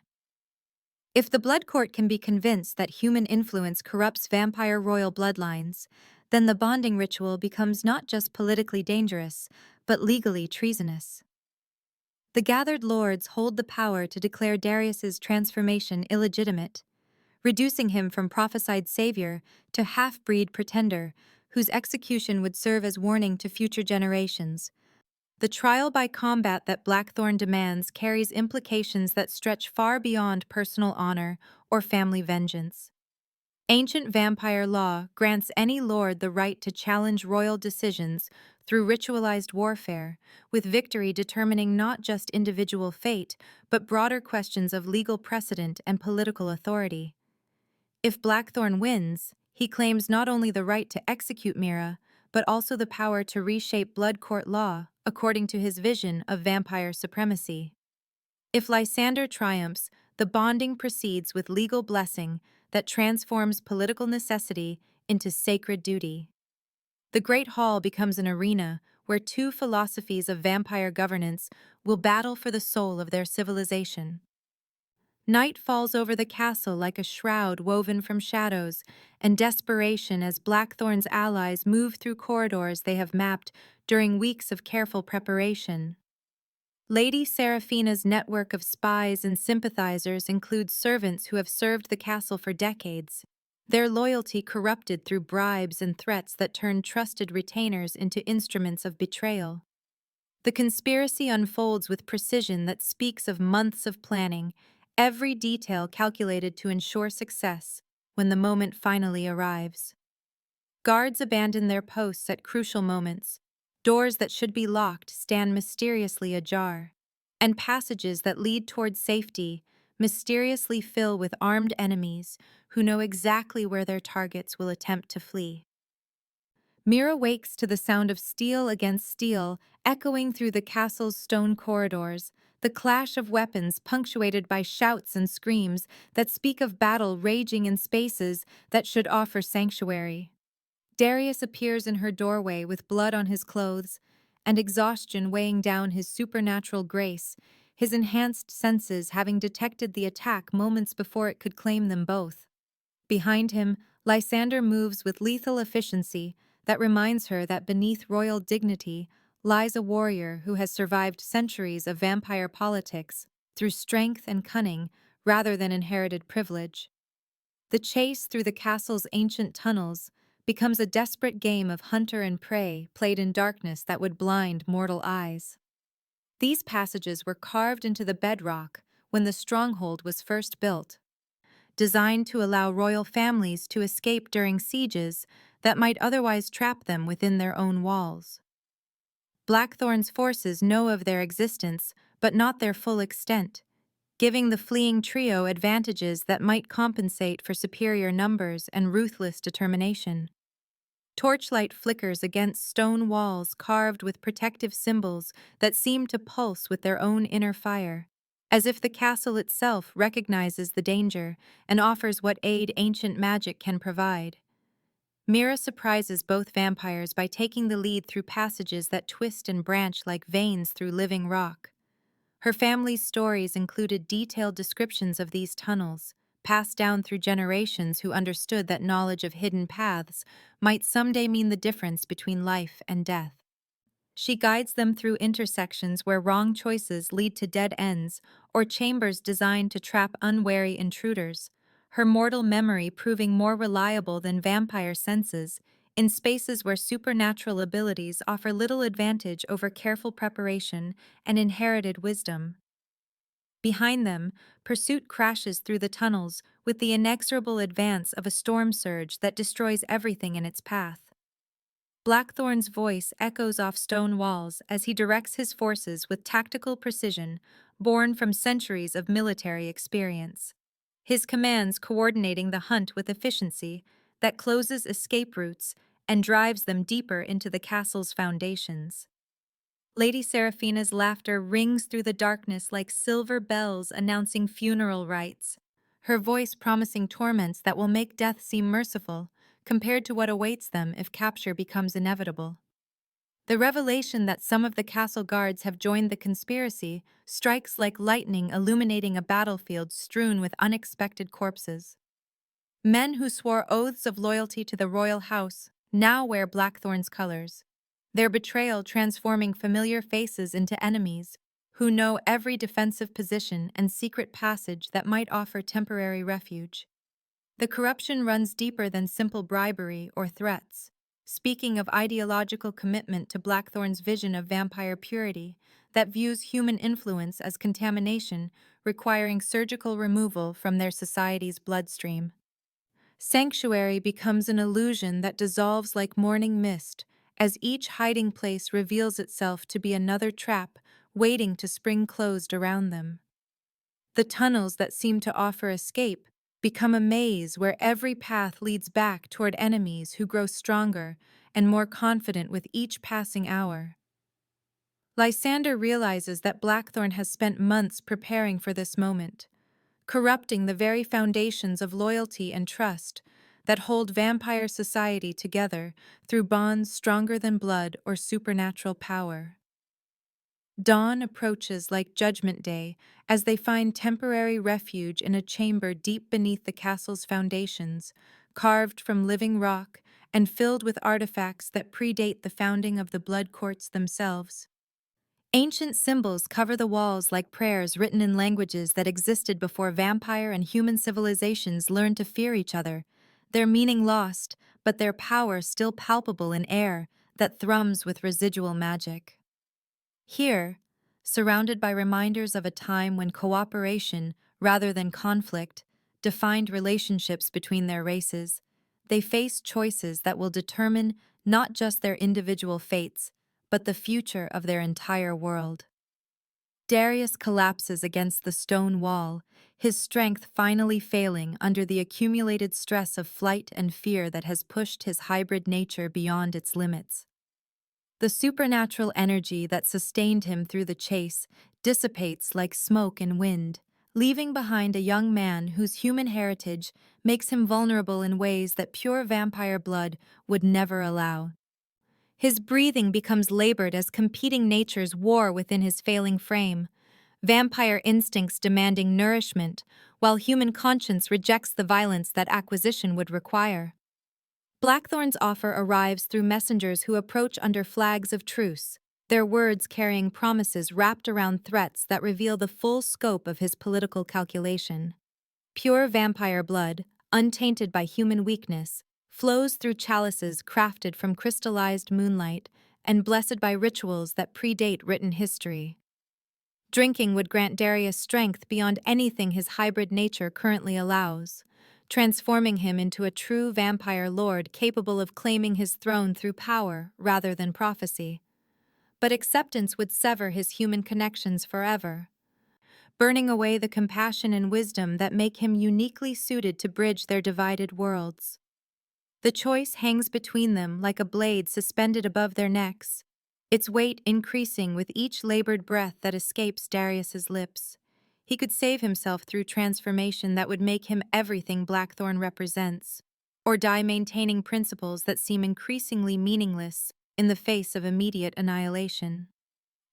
If the Blood Court can be convinced that human influence corrupts vampire royal bloodlines, then the bonding ritual becomes not just politically dangerous, but legally treasonous. The gathered lords hold the power to declare Darius's transformation illegitimate, reducing him from prophesied savior to half-breed pretender, whose execution would serve as warning to future generations. The trial by combat that Blackthorn demands carries implications that stretch far beyond personal honor or family vengeance. Ancient vampire law grants any lord the right to challenge royal decisions through ritualized warfare, with victory determining not just individual fate, but broader questions of legal precedent and political authority. If Blackthorn wins, he claims not only the right to execute Mira, but also the power to reshape Blood Court law according to his vision of vampire supremacy. If Lysander triumphs, the bonding proceeds with legal blessing that transforms political necessity into sacred duty. The Great Hall becomes an arena where two philosophies of vampire governance will battle for the soul of their civilization. Night falls over the castle like a shroud woven from shadows and desperation as Blackthorn's allies move through corridors they have mapped during weeks of careful preparation. Lady Seraphina's network of spies and sympathizers includes servants who have served the castle for decades, their loyalty corrupted through bribes and threats that turn trusted retainers into instruments of betrayal. The conspiracy unfolds with precision that speaks of months of planning, every detail calculated to ensure success when the moment finally arrives. Guards abandon their posts at crucial moments, doors that should be locked stand mysteriously ajar, and passages that lead toward safety mysteriously fill with armed enemies who know exactly where their targets will attempt to flee. Mira wakes to the sound of steel against steel echoing through the castle's stone corridors, the clash of weapons punctuated by shouts and screams that speak of battle raging in spaces that should offer sanctuary. Darius appears in her doorway with blood on his clothes and exhaustion weighing down his supernatural grace, his enhanced senses having detected the attack moments before it could claim them both. Behind him, Lysander moves with lethal efficiency that reminds her that beneath royal dignity lies a warrior who has survived centuries of vampire politics through strength and cunning rather than inherited privilege. The chase through the castle's ancient tunnels becomes a desperate game of hunter and prey played in darkness that would blind mortal eyes. These passages were carved into the bedrock when the stronghold was first built. Designed to allow royal families to escape during sieges, that might otherwise trap them within their own walls. Blackthorn's forces know of their existence, but not their full extent, giving the fleeing trio advantages that might compensate for superior numbers and ruthless determination. Torchlight flickers against stone walls carved with protective symbols that seem to pulse with their own inner fire, as if the castle itself recognizes the danger and offers what aid ancient magic can provide. Mira surprises both vampires by taking the lead through passages that twist and branch like veins through living rock. Her family's stories included detailed descriptions of these tunnels, passed down through generations who understood that knowledge of hidden paths might someday mean the difference between life and death. She guides them through intersections where wrong choices lead to dead ends or chambers designed to trap unwary intruders, her mortal memory proving more reliable than vampire senses in spaces where supernatural abilities offer little advantage over careful preparation and inherited wisdom. Behind them, pursuit crashes through the tunnels with the inexorable advance of a storm surge that destroys everything in its path. Blackthorn's voice echoes off stone walls as he directs his forces with tactical precision, born from centuries of military experience. His commands coordinating the hunt with efficiency that closes escape routes and drives them deeper into the castle's foundations. Lady Seraphina's laughter rings through the darkness like silver bells announcing funeral rites, her voice promising torments that will make death seem merciful compared to what awaits them if capture becomes inevitable. The revelation that some of the castle guards have joined the conspiracy strikes like lightning, illuminating a battlefield strewn with unexpected corpses. Men who swore oaths of loyalty to the royal house now wear Blackthorn's colors, their betrayal transforming familiar faces into enemies who know every defensive position and secret passage that might offer temporary refuge. The corruption runs deeper than simple bribery or threats, speaking of ideological commitment to Blackthorn's vision of vampire purity that views human influence as contamination requiring surgical removal from their society's bloodstream. Sanctuary becomes an illusion that dissolves like morning mist, as each hiding place reveals itself to be another trap waiting to spring closed around them. The tunnels that seem to offer escape become a maze where every path leads back toward enemies who grow stronger and more confident with each passing hour. Lysander realizes that Blackthorn has spent months preparing for this moment, corrupting the very foundations of loyalty and trust that hold vampire society together through bonds stronger than blood or supernatural power. Dawn approaches like Judgment Day as they find temporary refuge in a chamber deep beneath the castle's foundations, carved from living rock and filled with artifacts that predate the founding of the blood courts themselves. Ancient symbols cover the walls like prayers written in languages that existed before vampire and human civilizations learned to fear each other, their meaning lost, but their power still palpable in air that thrums with residual magic. Here, surrounded by reminders of a time when cooperation, rather than conflict, defined relationships between their races, they face choices that will determine not just their individual fates, but the future of their entire world. Darius collapses against the stone wall, his strength finally failing under the accumulated stress of flight and fear that has pushed his hybrid nature beyond its limits. The supernatural energy that sustained him through the chase dissipates like smoke and wind, leaving behind a young man whose human heritage makes him vulnerable in ways that pure vampire blood would never allow. His breathing becomes labored as competing natures war within his failing frame, vampire instincts demanding nourishment, while human conscience rejects the violence that acquisition would require. Blackthorn's offer arrives through messengers who approach under flags of truce, their words carrying promises wrapped around threats that reveal the full scope of his political calculation. Pure vampire blood, untainted by human weakness, flows through chalices crafted from crystallized moonlight and blessed by rituals that predate written history. Drinking would grant Darius strength beyond anything his hybrid nature currently allows, transforming him into a true vampire lord capable of claiming his throne through power rather than prophecy. But acceptance would sever his human connections forever, burning away the compassion and wisdom that make him uniquely suited to bridge their divided worlds. The choice hangs between them like a blade suspended above their necks, its weight increasing with each labored breath that escapes Darius's lips. He could save himself through transformation that would make him everything Blackthorn represents, or die maintaining principles that seem increasingly meaningless in the face of immediate annihilation.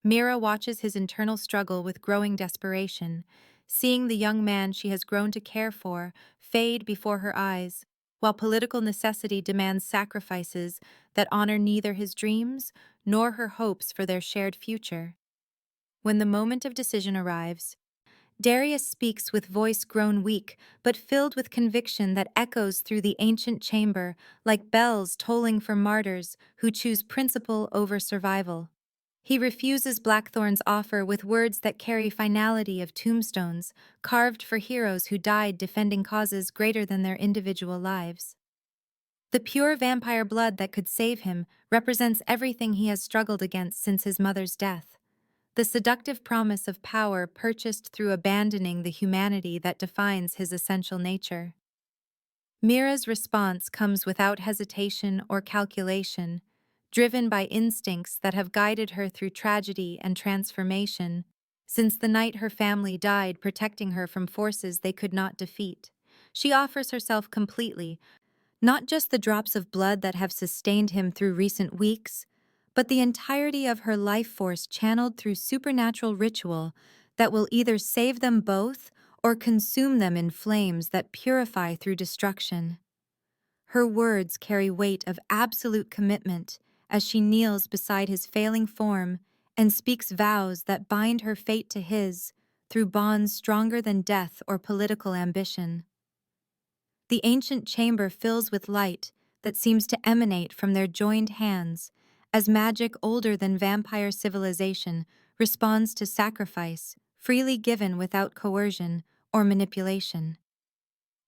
Mira watches his internal struggle with growing desperation, seeing the young man she has grown to care for fade before her eyes, while political necessity demands sacrifices that honor neither his dreams nor her hopes for their shared future. When the moment of decision arrives, Darius speaks with voice grown weak but filled with conviction that echoes through the ancient chamber like bells tolling for martyrs who choose principle over survival. He refuses Blackthorn's offer with words that carry finality of tombstones, carved for heroes who died defending causes greater than their individual lives. The pure vampire blood that could save him represents everything he has struggled against since his mother's death. The seductive promise of power purchased through abandoning the humanity that defines his essential nature. Mira's response comes without hesitation or calculation, driven by instincts that have guided her through tragedy and transformation, since the night her family died protecting her from forces they could not defeat. She offers herself completely, not just the drops of blood that have sustained him through recent weeks, but the entirety of her life force channeled through supernatural ritual that will either save them both or consume them in flames that purify through destruction. Her words carry weight of absolute commitment as she kneels beside his failing form and speaks vows that bind her fate to his through bonds stronger than death or political ambition. The ancient chamber fills with light that seems to emanate from their joined hands as magic older than vampire civilization responds to sacrifice, freely given without coercion or manipulation.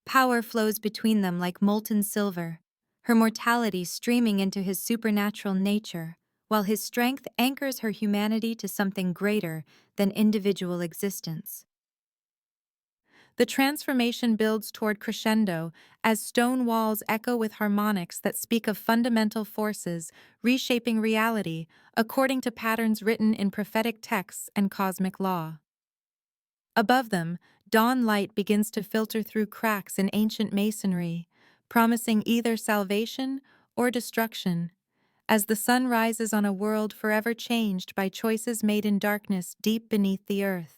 Power flows between them like molten silver, her mortality streaming into his supernatural nature, while his strength anchors her humanity to something greater than individual existence. The transformation builds toward crescendo as stone walls echo with harmonics that speak of fundamental forces reshaping reality according to patterns written in prophetic texts and cosmic law. Above them, dawn light begins to filter through cracks in ancient masonry, promising either salvation or destruction, as the sun rises on a world forever changed by choices made in darkness deep beneath the earth.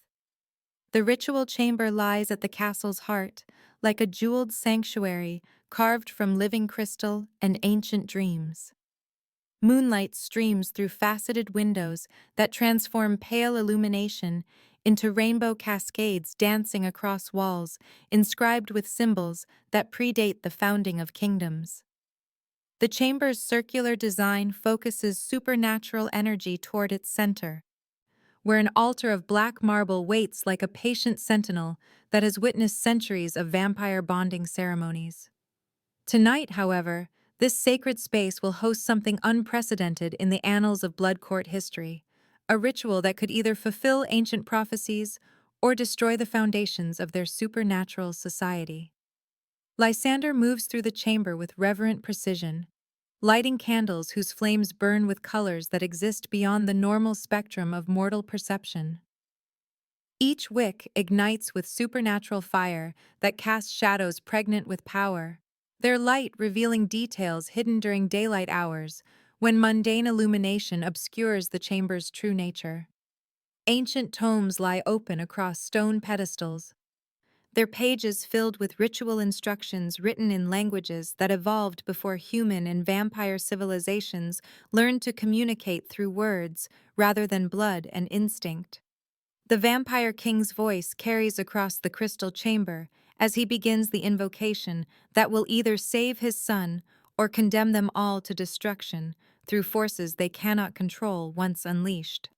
The ritual chamber lies at the castle's heart, like a jeweled sanctuary carved from living crystal and ancient dreams. Moonlight streams through faceted windows that transform pale illumination into rainbow cascades dancing across walls, inscribed with symbols that predate the founding of kingdoms. The chamber's circular design focuses supernatural energy toward its center, where an altar of black marble waits like a patient sentinel that has witnessed centuries of vampire bonding ceremonies. Tonight, however, this sacred space will host something unprecedented in the annals of Blood Court history, a ritual that could either fulfill ancient prophecies or destroy the foundations of their supernatural society. Lysander moves through the chamber with reverent precision, lighting candles whose flames burn with colors that exist beyond the normal spectrum of mortal perception. Each wick ignites with supernatural fire that casts shadows pregnant with power, their light revealing details hidden during daylight hours when mundane illumination obscures the chamber's true nature. Ancient tomes lie open across stone pedestals, their pages filled with ritual instructions written in languages that evolved before human and vampire civilizations learned to communicate through words rather than blood and instinct. The vampire king's voice carries across the crystal chamber as he begins the invocation that will either save his son or condemn them all to destruction through forces they cannot control once unleashed.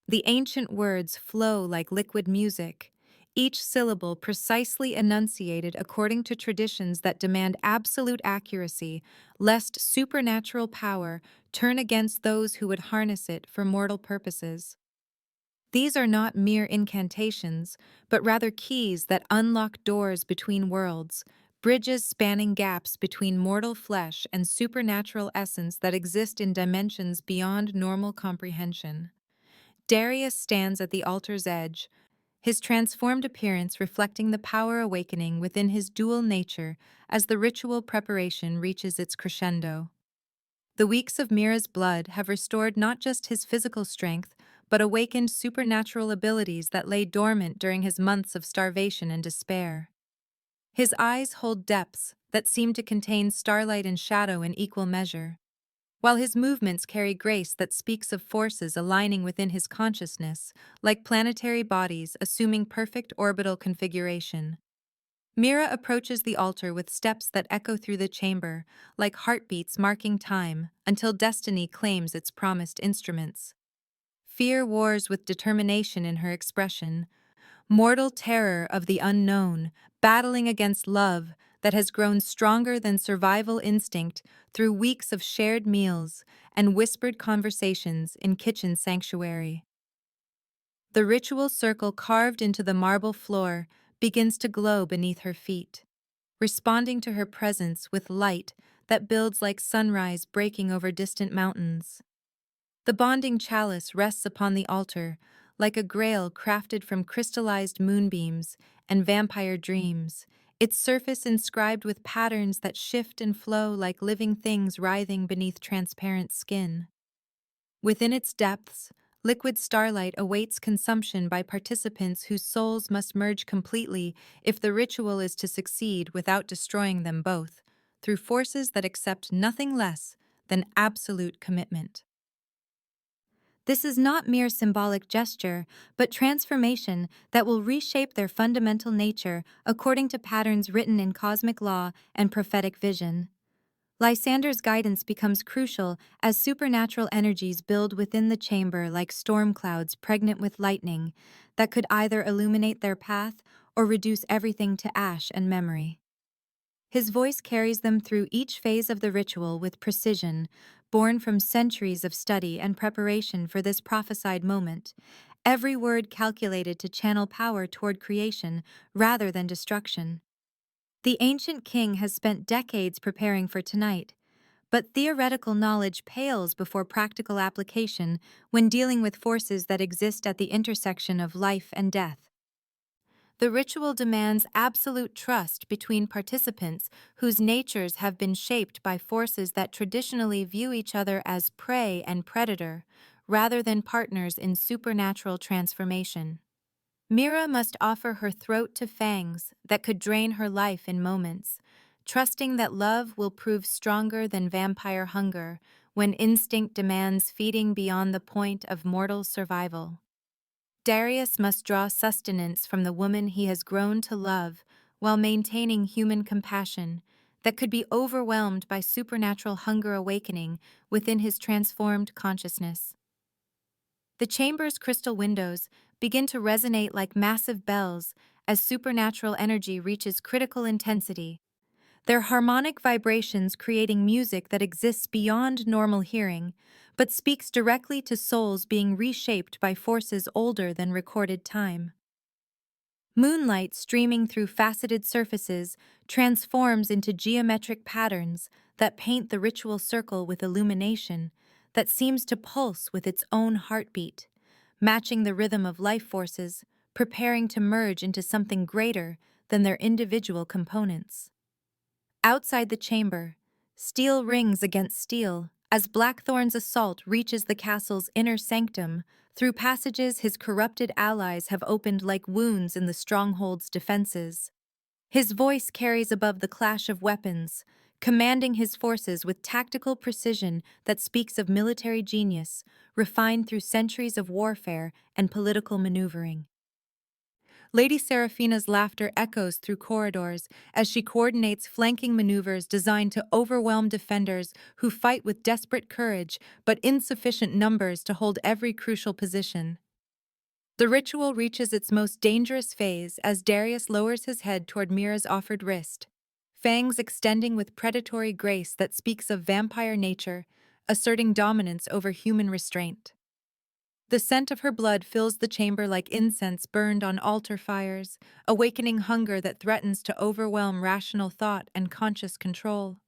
The ancient words flow like liquid music, each syllable precisely enunciated according to traditions that demand absolute accuracy, lest supernatural power turn against those who would harness it for mortal purposes. These are not mere incantations, but rather keys that unlock doors between worlds, bridges spanning gaps between mortal flesh and supernatural essence that exist in dimensions beyond normal comprehension. Darius stands at the altar's edge, his transformed appearance reflecting the power awakening within his dual nature as the ritual preparation reaches its crescendo. The weeks of Mira's blood have restored not just his physical strength, but awakened supernatural abilities that lay dormant during his months of starvation and despair. His eyes hold depths that seem to contain starlight and shadow in equal measure, while his movements carry grace that speaks of forces aligning within his consciousness, like planetary bodies assuming perfect orbital configuration. Mira approaches the altar with steps that echo through the chamber, like heartbeats marking time, until destiny claims its promised instruments. Fear wars with determination in her expression, mortal terror of the unknown, battling against love that has grown stronger than survival instinct through weeks of shared meals and whispered conversations in kitchen sanctuary. The ritual circle carved into the marble floor begins to glow beneath her feet, responding to her presence with light that builds like sunrise breaking over distant mountains. The bonding chalice rests upon the altar, like a grail crafted from crystallized moonbeams and vampire dreams, its surface inscribed with patterns that shift and flow like living things writhing beneath transparent skin. Within its depths, liquid starlight awaits consumption by participants whose souls must merge completely if the ritual is to succeed without destroying them both, through forces that accept nothing less than absolute commitment. This is not mere symbolic gesture, but transformation that will reshape their fundamental nature according to patterns written in cosmic law and prophetic vision. Lysander's guidance becomes crucial as supernatural energies build within the chamber like storm clouds pregnant with lightning that could either illuminate their path or reduce everything to ash and memory. His voice carries them through each phase of the ritual with precision, born from centuries of study and preparation for this prophesied moment, every word calculated to channel power toward creation rather than destruction. The ancient king has spent decades preparing for tonight, but theoretical knowledge pales before practical application when dealing with forces that exist at the intersection of life and death. The ritual demands absolute trust between participants whose natures have been shaped by forces that traditionally view each other as prey and predator, rather than partners in supernatural transformation. Mira must offer her throat to fangs that could drain her life in moments, trusting that love will prove stronger than vampire hunger when instinct demands feeding beyond the point of mortal survival. Darius must draw sustenance from the woman he has grown to love while maintaining human compassion that could be overwhelmed by supernatural hunger awakening within his transformed consciousness. The chamber's crystal windows begin to resonate like massive bells as supernatural energy reaches critical intensity, their harmonic vibrations creating music that exists beyond normal hearing, but speaks directly to souls being reshaped by forces older than recorded time. Moonlight streaming through faceted surfaces transforms into geometric patterns that paint the ritual circle with illumination that seems to pulse with its own heartbeat, matching the rhythm of life forces, preparing to merge into something greater than their individual components. Outside the chamber, steel rings against steel as Blackthorn's assault reaches the castle's inner sanctum through passages his corrupted allies have opened like wounds in the stronghold's defenses. His voice carries above the clash of weapons, commanding his forces with tactical precision that speaks of military genius, refined through centuries of warfare and political maneuvering. Lady Seraphina's laughter echoes through corridors as she coordinates flanking maneuvers designed to overwhelm defenders who fight with desperate courage but insufficient numbers to hold every crucial position. The ritual reaches its most dangerous phase as Darius lowers his head toward Mira's offered wrist, fangs extending with predatory grace that speaks of vampire nature, asserting dominance over human restraint. The scent of her blood fills the chamber like incense burned on altar fires, awakening hunger that threatens to overwhelm rational thought and conscious control.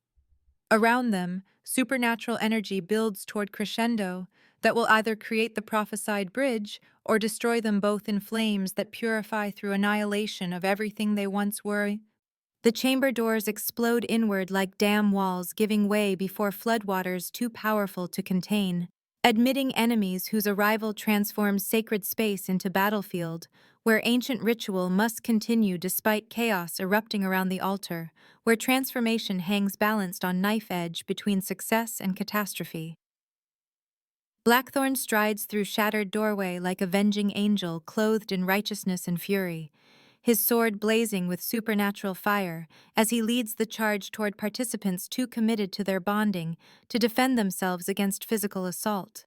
Around them, supernatural energy builds toward crescendo that will either create the prophesied bridge or destroy them both in flames that purify through annihilation of everything they once were. The chamber doors explode inward like dam walls, giving way before floodwaters too powerful to contain, admitting enemies whose arrival transforms sacred space into battlefield, where ancient ritual must continue despite chaos erupting around the altar, where transformation hangs balanced on knife edge between success and catastrophe. Blackthorn strides through shattered doorway like avenging angel clothed in righteousness and fury, his sword blazing with supernatural fire as he leads the charge toward participants too committed to their bonding to defend themselves against physical assault.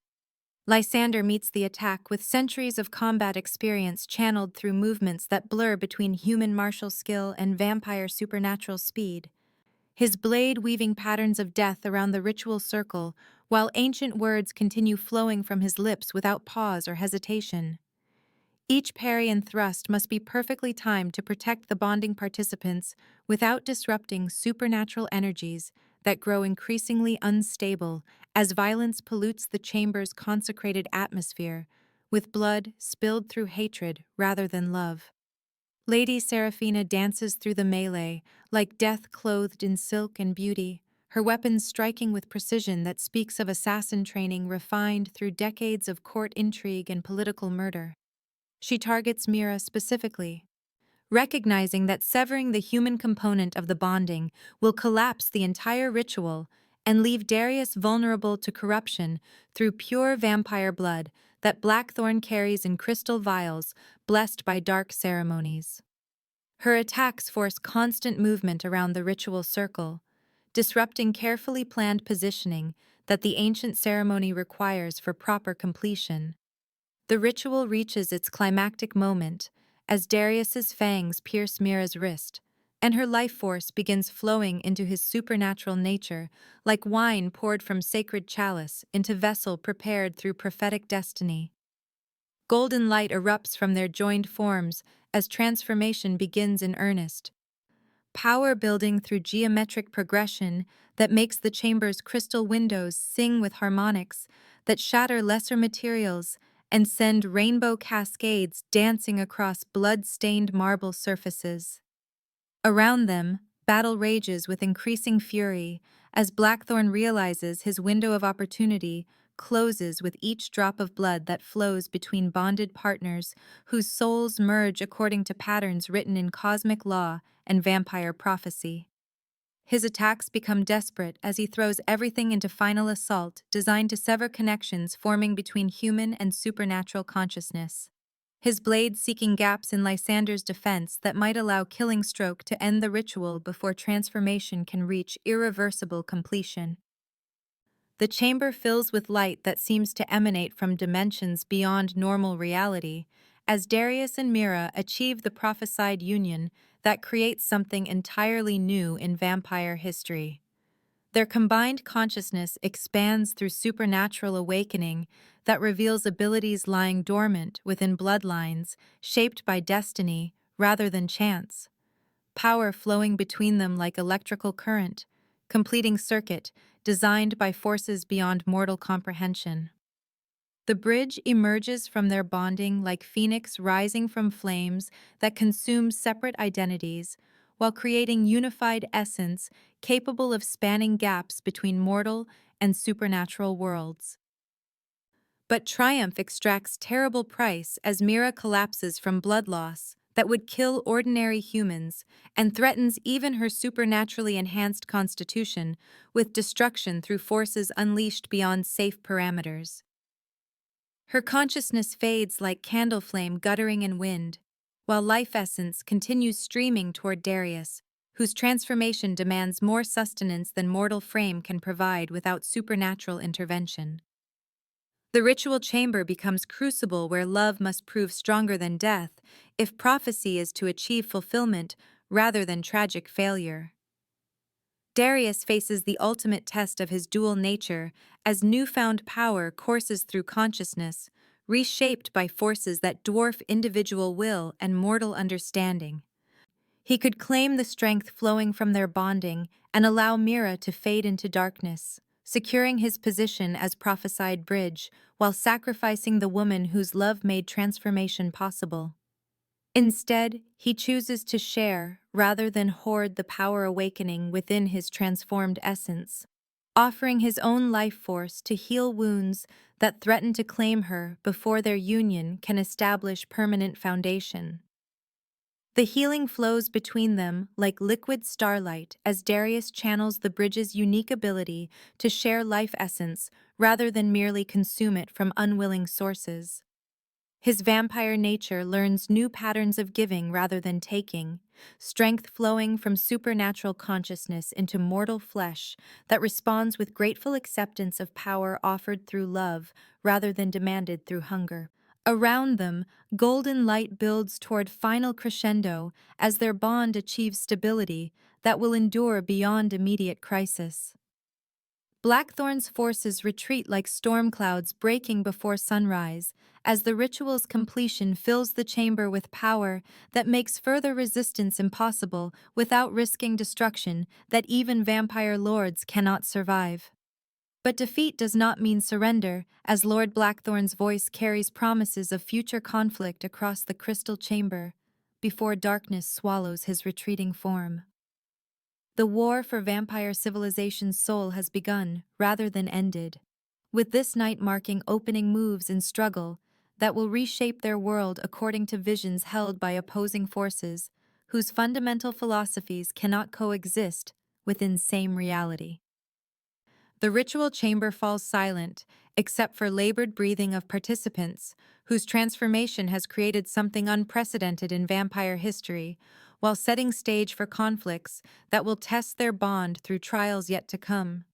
Lysander meets the attack with centuries of combat experience channeled through movements that blur between human martial skill and vampire supernatural speed, his blade weaving patterns of death around the ritual circle while ancient words continue flowing from his lips without pause or hesitation. Each parry and thrust must be perfectly timed to protect the bonding participants without disrupting supernatural energies that grow increasingly unstable as violence pollutes the chamber's consecrated atmosphere, with blood spilled through hatred rather than love. Lady Seraphina dances through the melee, like death clothed in silk and beauty, her weapons striking with precision that speaks of assassin training refined through decades of court intrigue and political murder. She targets Mira specifically, recognizing that severing the human component of the bonding will collapse the entire ritual and leave Darius vulnerable to corruption through pure vampire blood that Blackthorn carries in crystal vials blessed by dark ceremonies. Her attacks force constant movement around the ritual circle, disrupting carefully planned positioning that the ancient ceremony requires for proper completion. The ritual reaches its climactic moment as Darius's fangs pierce Mira's wrist, and her life force begins flowing into his supernatural nature like wine poured from sacred chalice into vessel prepared through prophetic destiny. Golden light erupts from their joined forms as transformation begins in earnest, power building through geometric progression that makes the chamber's crystal windows sing with harmonics that shatter lesser materials and send rainbow cascades dancing across blood-stained marble surfaces. Around them, battle rages with increasing fury as Blackthorn realizes his window of opportunity closes with each drop of blood that flows between bonded partners whose souls merge according to patterns written in cosmic law and vampire prophecy. His attacks become desperate as he throws everything into final assault designed to sever connections forming between human and supernatural consciousness, his blade seeking gaps in Lysander's defense that might allow Killing Stroke to end the ritual before transformation can reach irreversible completion. The chamber fills with light that seems to emanate from dimensions beyond normal reality, as Darius and Mira achieve the prophesied union that creates something entirely new in vampire history. Their combined consciousness expands through supernatural awakening that reveals abilities lying dormant within bloodlines shaped by destiny rather than chance, power flowing between them like electrical current, completing circuit designed by forces beyond mortal comprehension. The bridge emerges from their bonding like phoenix rising from flames that consume separate identities, while creating unified essence capable of spanning gaps between mortal and supernatural worlds. But triumph extracts terrible price as Mira collapses from blood loss that would kill ordinary humans and threatens even her supernaturally enhanced constitution with destruction through forces unleashed beyond safe parameters. Her consciousness fades like candle flame guttering in wind, while life essence continues streaming toward Darius, whose transformation demands more sustenance than mortal frame can provide without supernatural intervention. The ritual chamber becomes crucible where love must prove stronger than death if prophecy is to achieve fulfillment rather than tragic failure. Darius faces the ultimate test of his dual nature as newfound power courses through consciousness, reshaped by forces that dwarf individual will and mortal understanding. He could claim the strength flowing from their bonding and allow Mira to fade into darkness, securing his position as prophesied bridge while sacrificing the woman whose love made transformation possible. Instead, he chooses to share rather than hoard the power awakening within his transformed essence, offering his own life force to heal wounds that threaten to claim her before their union can establish permanent foundation. The healing flows between them like liquid starlight as Darius channels the bridge's unique ability to share life essence rather than merely consume it from unwilling sources. His vampire nature learns new patterns of giving rather than taking, strength flowing from supernatural consciousness into mortal flesh that responds with grateful acceptance of power offered through love rather than demanded through hunger. Around them, golden light builds toward final crescendo as their bond achieves stability that will endure beyond immediate crisis. Blackthorn's forces retreat like storm clouds breaking before sunrise, as the ritual's completion fills the chamber with power that makes further resistance impossible without risking destruction that even vampire lords cannot survive. But defeat does not mean surrender, as Lord Blackthorn's voice carries promises of future conflict across the crystal chamber, before darkness swallows his retreating form. The war for vampire civilization's soul has begun, rather than ended, with this night marking opening moves in struggle that will reshape their world according to visions held by opposing forces whose fundamental philosophies cannot coexist within same reality. The ritual chamber falls silent, except for labored breathing of participants, whose transformation has created something unprecedented in vampire history, while setting stage for conflicts that will test their bond through trials yet to come.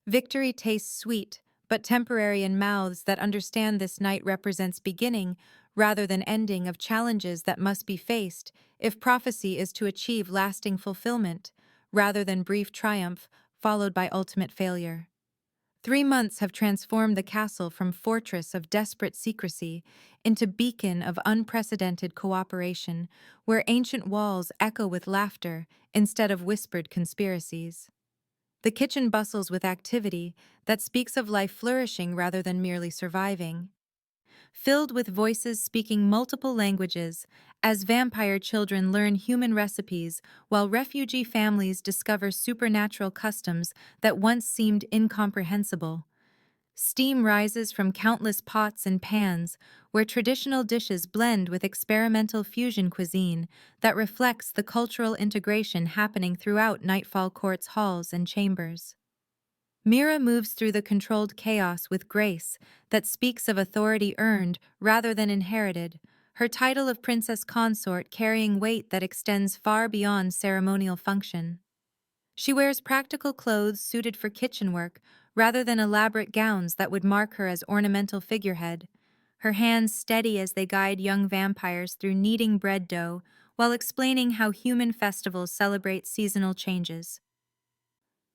Victory tastes sweet, but temporary in mouths that understand this night represents beginning rather than ending of challenges that must be faced if prophecy is to achieve lasting fulfillment, rather than brief triumph followed by ultimate failure. 3 months have transformed the castle from fortress of desperate secrecy into beacon of unprecedented cooperation, where ancient walls echo with laughter instead of whispered conspiracies. The kitchen bustles with activity that speaks of life flourishing rather than merely surviving, filled with voices speaking multiple languages, as vampire children learn human recipes while refugee families discover supernatural customs that once seemed incomprehensible. Steam rises from countless pots and pans, where traditional dishes blend with experimental fusion cuisine that reflects the cultural integration happening throughout Nightfall Court's halls and chambers. Mira moves through the controlled chaos with grace that speaks of authority earned rather than inherited, her title of princess consort carrying weight that extends far beyond ceremonial function. She wears practical clothes suited for kitchen work rather than elaborate gowns that would mark her as ornamental figurehead, her hands steady as they guide young vampires through kneading bread dough while explaining how human festivals celebrate seasonal changes.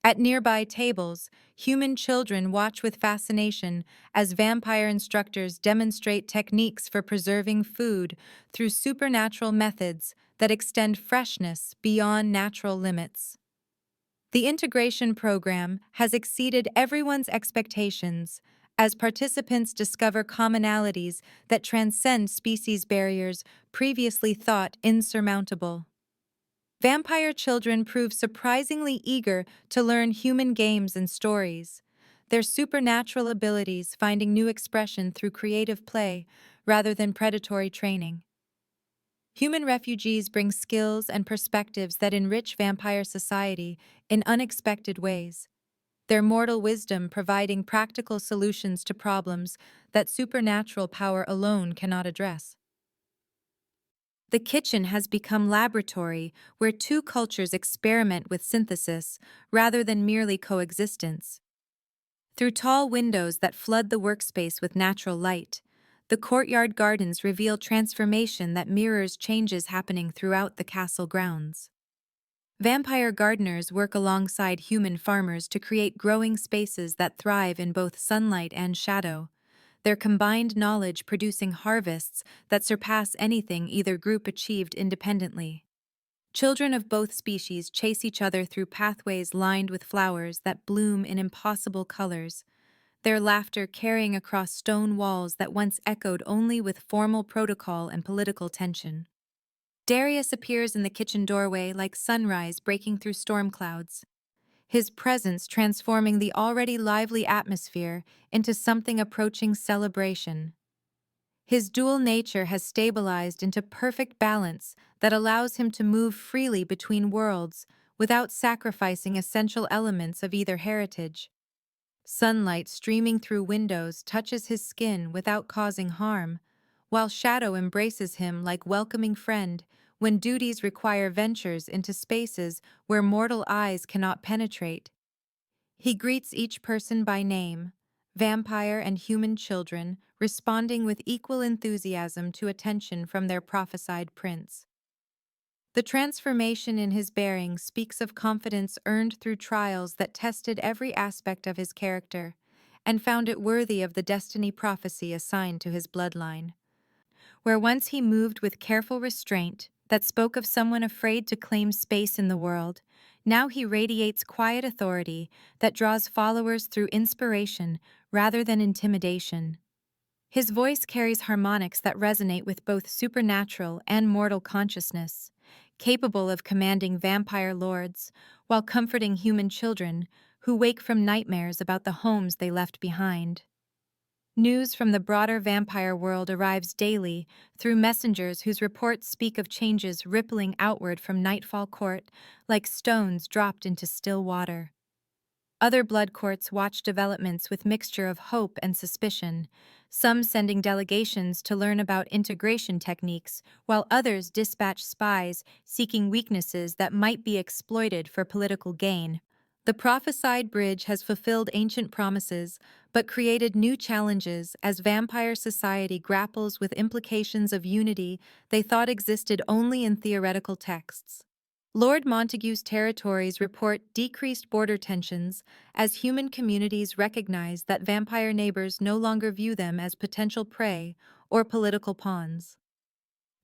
At nearby tables, human children watch with fascination as vampire instructors demonstrate techniques for preserving food through supernatural methods that extend freshness beyond natural limits. The integration program has exceeded everyone's expectations as participants discover commonalities that transcend species barriers previously thought insurmountable. Vampire children prove surprisingly eager to learn human games and stories, their supernatural abilities finding new expression through creative play rather than predatory training. Human refugees bring skills and perspectives that enrich vampire society in unexpected ways, their mortal wisdom providing practical solutions to problems that supernatural power alone cannot address. The kitchen has become laboratory where two cultures experiment with synthesis rather than merely coexistence. Through tall windows that flood the workspace with natural light, the courtyard gardens reveal transformation that mirrors changes happening throughout the castle grounds. Vampire gardeners work alongside human farmers to create growing spaces that thrive in both sunlight and shadow, their combined knowledge producing harvests that surpass anything either group achieved independently. Children of both species chase each other through pathways lined with flowers that bloom in impossible colors, their laughter carrying across stone walls that once echoed only with formal protocol and political tension. Darius appears in the kitchen doorway like sunrise breaking through storm clouds, his presence transforming the already lively atmosphere into something approaching celebration. His dual nature has stabilized into perfect balance that allows him to move freely between worlds without sacrificing essential elements of either heritage. Sunlight streaming through windows touches his skin without causing harm, while shadow embraces him like welcoming friend when duties require ventures into spaces where mortal eyes cannot penetrate. He greets each person by name, vampire and human children, responding with equal enthusiasm to attention from their prophesied prince. The transformation in his bearing speaks of confidence earned through trials that tested every aspect of his character and found it worthy of the destiny prophecy assigned to his bloodline. Where once he moved with careful restraint that spoke of someone afraid to claim space in the world, now he radiates quiet authority that draws followers through inspiration rather than intimidation. His voice carries harmonics that resonate with both supernatural and mortal consciousness, capable of commanding vampire lords while comforting human children who wake from nightmares about the homes they left behind. News from the broader vampire world arrives daily through messengers whose reports speak of changes rippling outward from Nightfall Court like stones dropped into still water. Other blood courts watch developments with mixture of hope and suspicion, some sending delegations to learn about integration techniques, while others dispatch spies seeking weaknesses that might be exploited for political gain. The prophesied bridge has fulfilled ancient promises, but created new challenges as vampire society grapples with implications of unity they thought existed only in theoretical texts. Lord Montague's territories report decreased border tensions as human communities recognize that vampire neighbors no longer view them as potential prey or political pawns.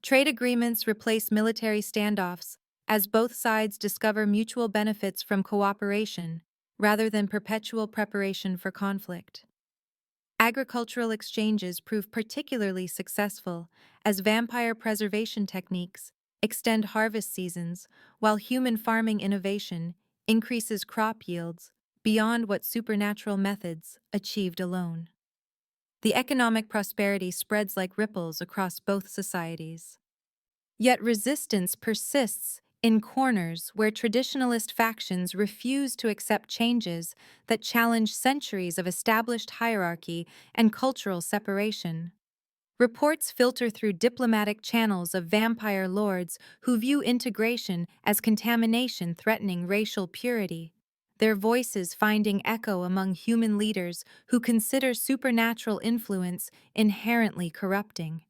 Trade agreements replace military standoffs as both sides discover mutual benefits from cooperation rather than perpetual preparation for conflict. Agricultural exchanges prove particularly successful as vampire preservation techniques extend harvest seasons, while human farming innovation increases crop yields beyond what supernatural methods achieved alone. The economic prosperity spreads like ripples across both societies. Yet resistance persists in corners where traditionalist factions refuse to accept changes that challenge centuries of established hierarchy and cultural separation. Reports filter through diplomatic channels of vampire lords who view integration as contamination threatening racial purity, their voices finding echo among human leaders who consider supernatural influence inherently corrupting.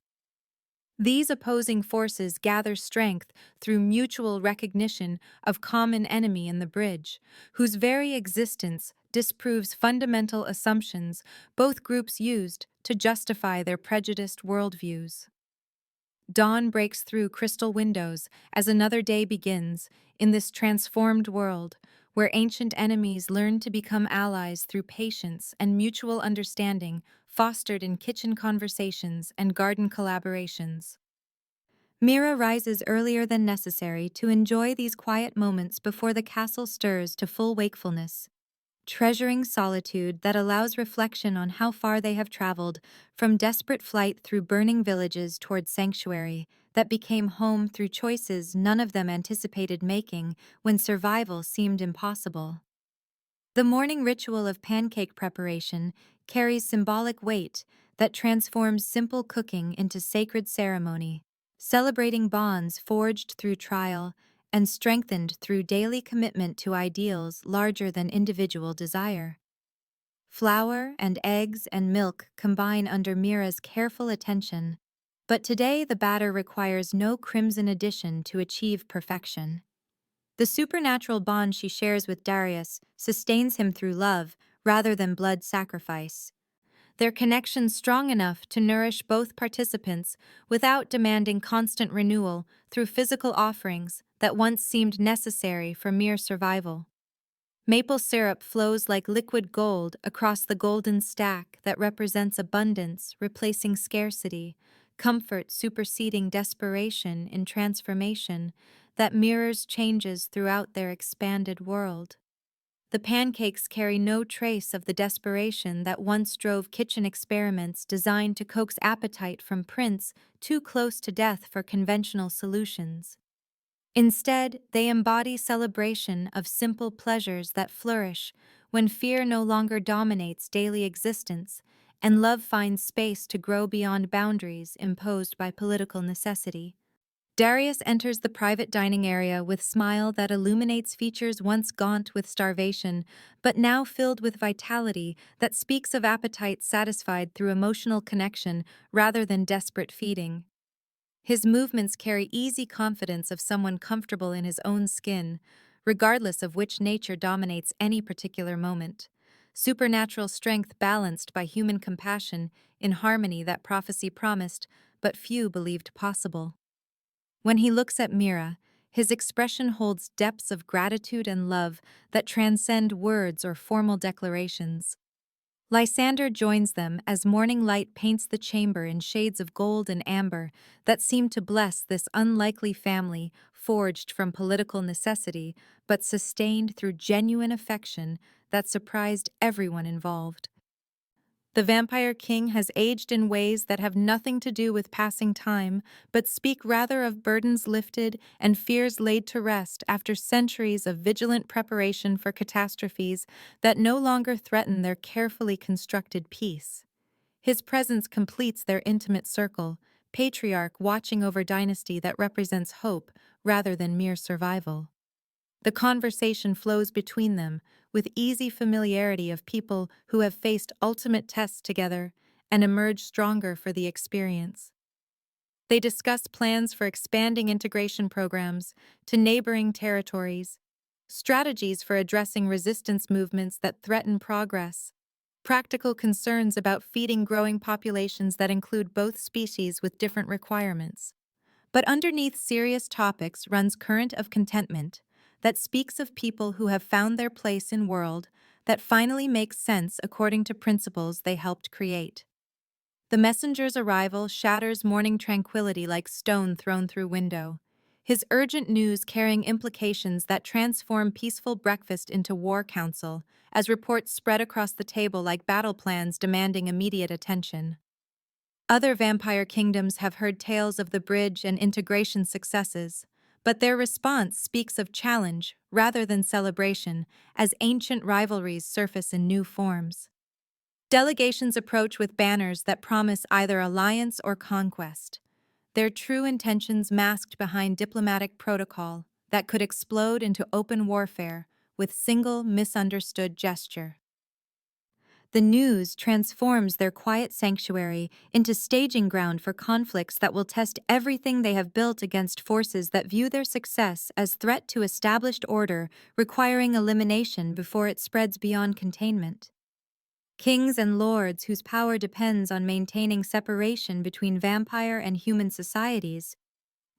These opposing forces gather strength through mutual recognition of common enemy in the bridge, whose very existence disproves fundamental assumptions both groups used to justify their prejudiced worldviews. Dawn breaks through crystal windows as another day begins in this transformed world where ancient enemies learn to become allies through patience and mutual understanding fostered in kitchen conversations and garden collaborations. Mira rises earlier than necessary to enjoy these quiet moments before the castle stirs to full wakefulness, treasuring solitude that allows reflection on how far they have traveled, from desperate flight through burning villages toward sanctuary that became home through choices none of them anticipated making when survival seemed impossible. The morning ritual of pancake preparation carries symbolic weight that transforms simple cooking into sacred ceremony, celebrating bonds forged through trial and strengthened through daily commitment to ideals larger than individual desire. Flour and eggs and milk combine under Mira's careful attention, but today the batter requires no crimson addition to achieve perfection. The supernatural bond she shares with Darius sustains him through love rather than blood sacrifice. Their connection strong enough to nourish both participants without demanding constant renewal through physical offerings that once seemed necessary for mere survival. Maple syrup flows like liquid gold across the golden stack that represents abundance replacing scarcity, comfort superseding desperation in transformation that mirrors changes throughout their expanded world. The pancakes carry no trace of the desperation that once drove kitchen experiments designed to coax appetite from prince too close to death for conventional solutions. Instead, they embody celebration of simple pleasures that flourish when fear no longer dominates daily existence and love finds space to grow beyond boundaries imposed by political necessity. Darius enters the private dining area with smile that illuminates features once gaunt with starvation, but now filled with vitality that speaks of appetite satisfied through emotional connection rather than desperate feeding. His movements carry easy confidence of someone comfortable in his own skin, regardless of which nature dominates any particular moment. Supernatural strength balanced by human compassion in harmony that prophecy promised, but few believed possible. When he looks at Mira, his expression holds depths of gratitude and love that transcend words or formal declarations. Lysander joins them as morning light paints the chamber in shades of gold and amber that seem to bless this unlikely family forged from political necessity but sustained through genuine affection that surprised everyone involved. The Vampire King has aged in ways that have nothing to do with passing time, but speak rather of burdens lifted and fears laid to rest after centuries of vigilant preparation for catastrophes that no longer threaten their carefully constructed peace. His presence completes their intimate circle, patriarch watching over dynasty that represents hope rather than mere survival. The conversation flows between them with easy familiarity of people who have faced ultimate tests together and emerged stronger for the experience. They discuss plans for expanding integration programs to neighboring territories, strategies for addressing resistance movements that threaten progress, practical concerns about feeding growing populations that include both species with different requirements. But underneath serious topics runs current of contentment that speaks of people who have found their place in world that finally makes sense according to principles they helped create. The messenger's arrival shatters morning tranquility like stone thrown through window, his urgent news carrying implications that transform peaceful breakfast into war council, as reports spread across the table like battle plans demanding immediate attention. Other vampire kingdoms have heard tales of the bridge and integration successes, but their response speaks of challenge rather than celebration as ancient rivalries surface in new forms. Delegations approach with banners that promise either alliance or conquest, their true intentions masked behind diplomatic protocol that could explode into open warfare with single misunderstood gesture. The news transforms their quiet sanctuary into staging ground for conflicts that will test everything they have built against forces that view their success as threat to established order, requiring elimination before it spreads beyond containment. Kings and lords whose power depends on maintaining separation between vampire and human societies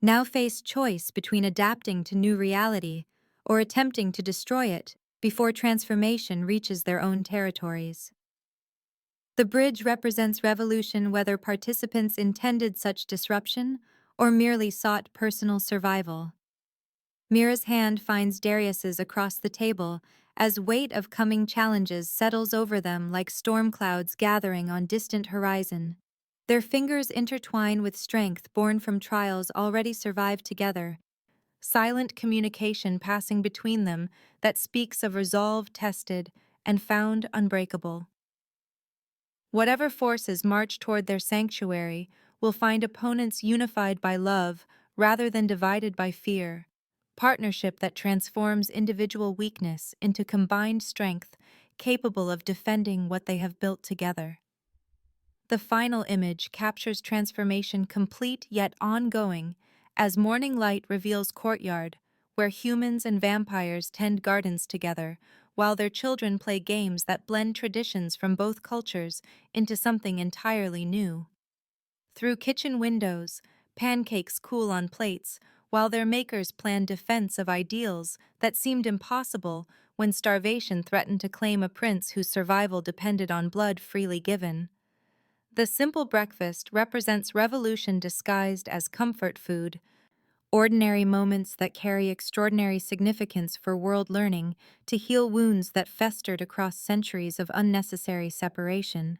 now face choice between adapting to new reality or attempting to destroy it before transformation reaches their own territories. The bridge represents revolution whether participants intended such disruption or merely sought personal survival. Mira's hand finds Darius's across the table as weight of coming challenges settles over them like storm clouds gathering on distant horizon. Their fingers intertwine with strength born from trials already survived together, silent communication passing between them that speaks of resolve tested and found unbreakable. Whatever forces march toward their sanctuary will find opponents unified by love rather than divided by fear, partnership that transforms individual weakness into combined strength, capable of defending what they have built together. The final image captures transformation complete yet ongoing as morning light reveals courtyard, where humans and vampires tend gardens together, while their children play games that blend traditions from both cultures into something entirely new. Through kitchen windows, pancakes cool on plates, while their makers plan defense of ideals that seemed impossible when starvation threatened to claim a prince whose survival depended on blood freely given. The simple breakfast represents revolution disguised as comfort food, ordinary moments that carry extraordinary significance for world learning to heal wounds that festered across centuries of unnecessary separation.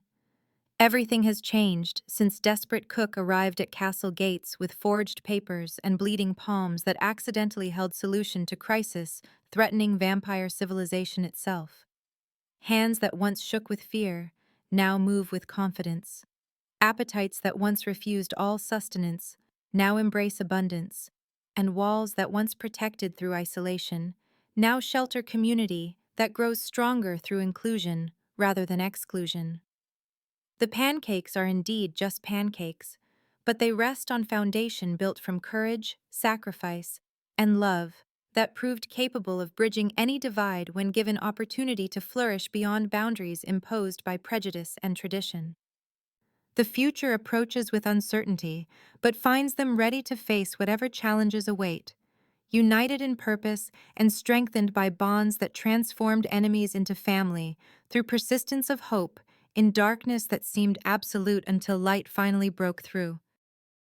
Everything has changed since desperate cook arrived at castle gates with forged papers and bleeding palms that accidentally held solution to crisis threatening vampire civilization itself. Hands that once shook with fear now move with confidence. Appetites that once refused all sustenance now embrace abundance, and walls that once protected through isolation now shelter community that grows stronger through inclusion rather than exclusion. The pancakes are indeed just pancakes, but they rest on foundation built from courage, sacrifice, and love that proved capable of bridging any divide when given opportunity to flourish beyond boundaries imposed by prejudice and tradition. The future approaches with uncertainty, but finds them ready to face whatever challenges await, united in purpose and strengthened by bonds that transformed enemies into family through persistence of hope in darkness that seemed absolute until light finally broke through.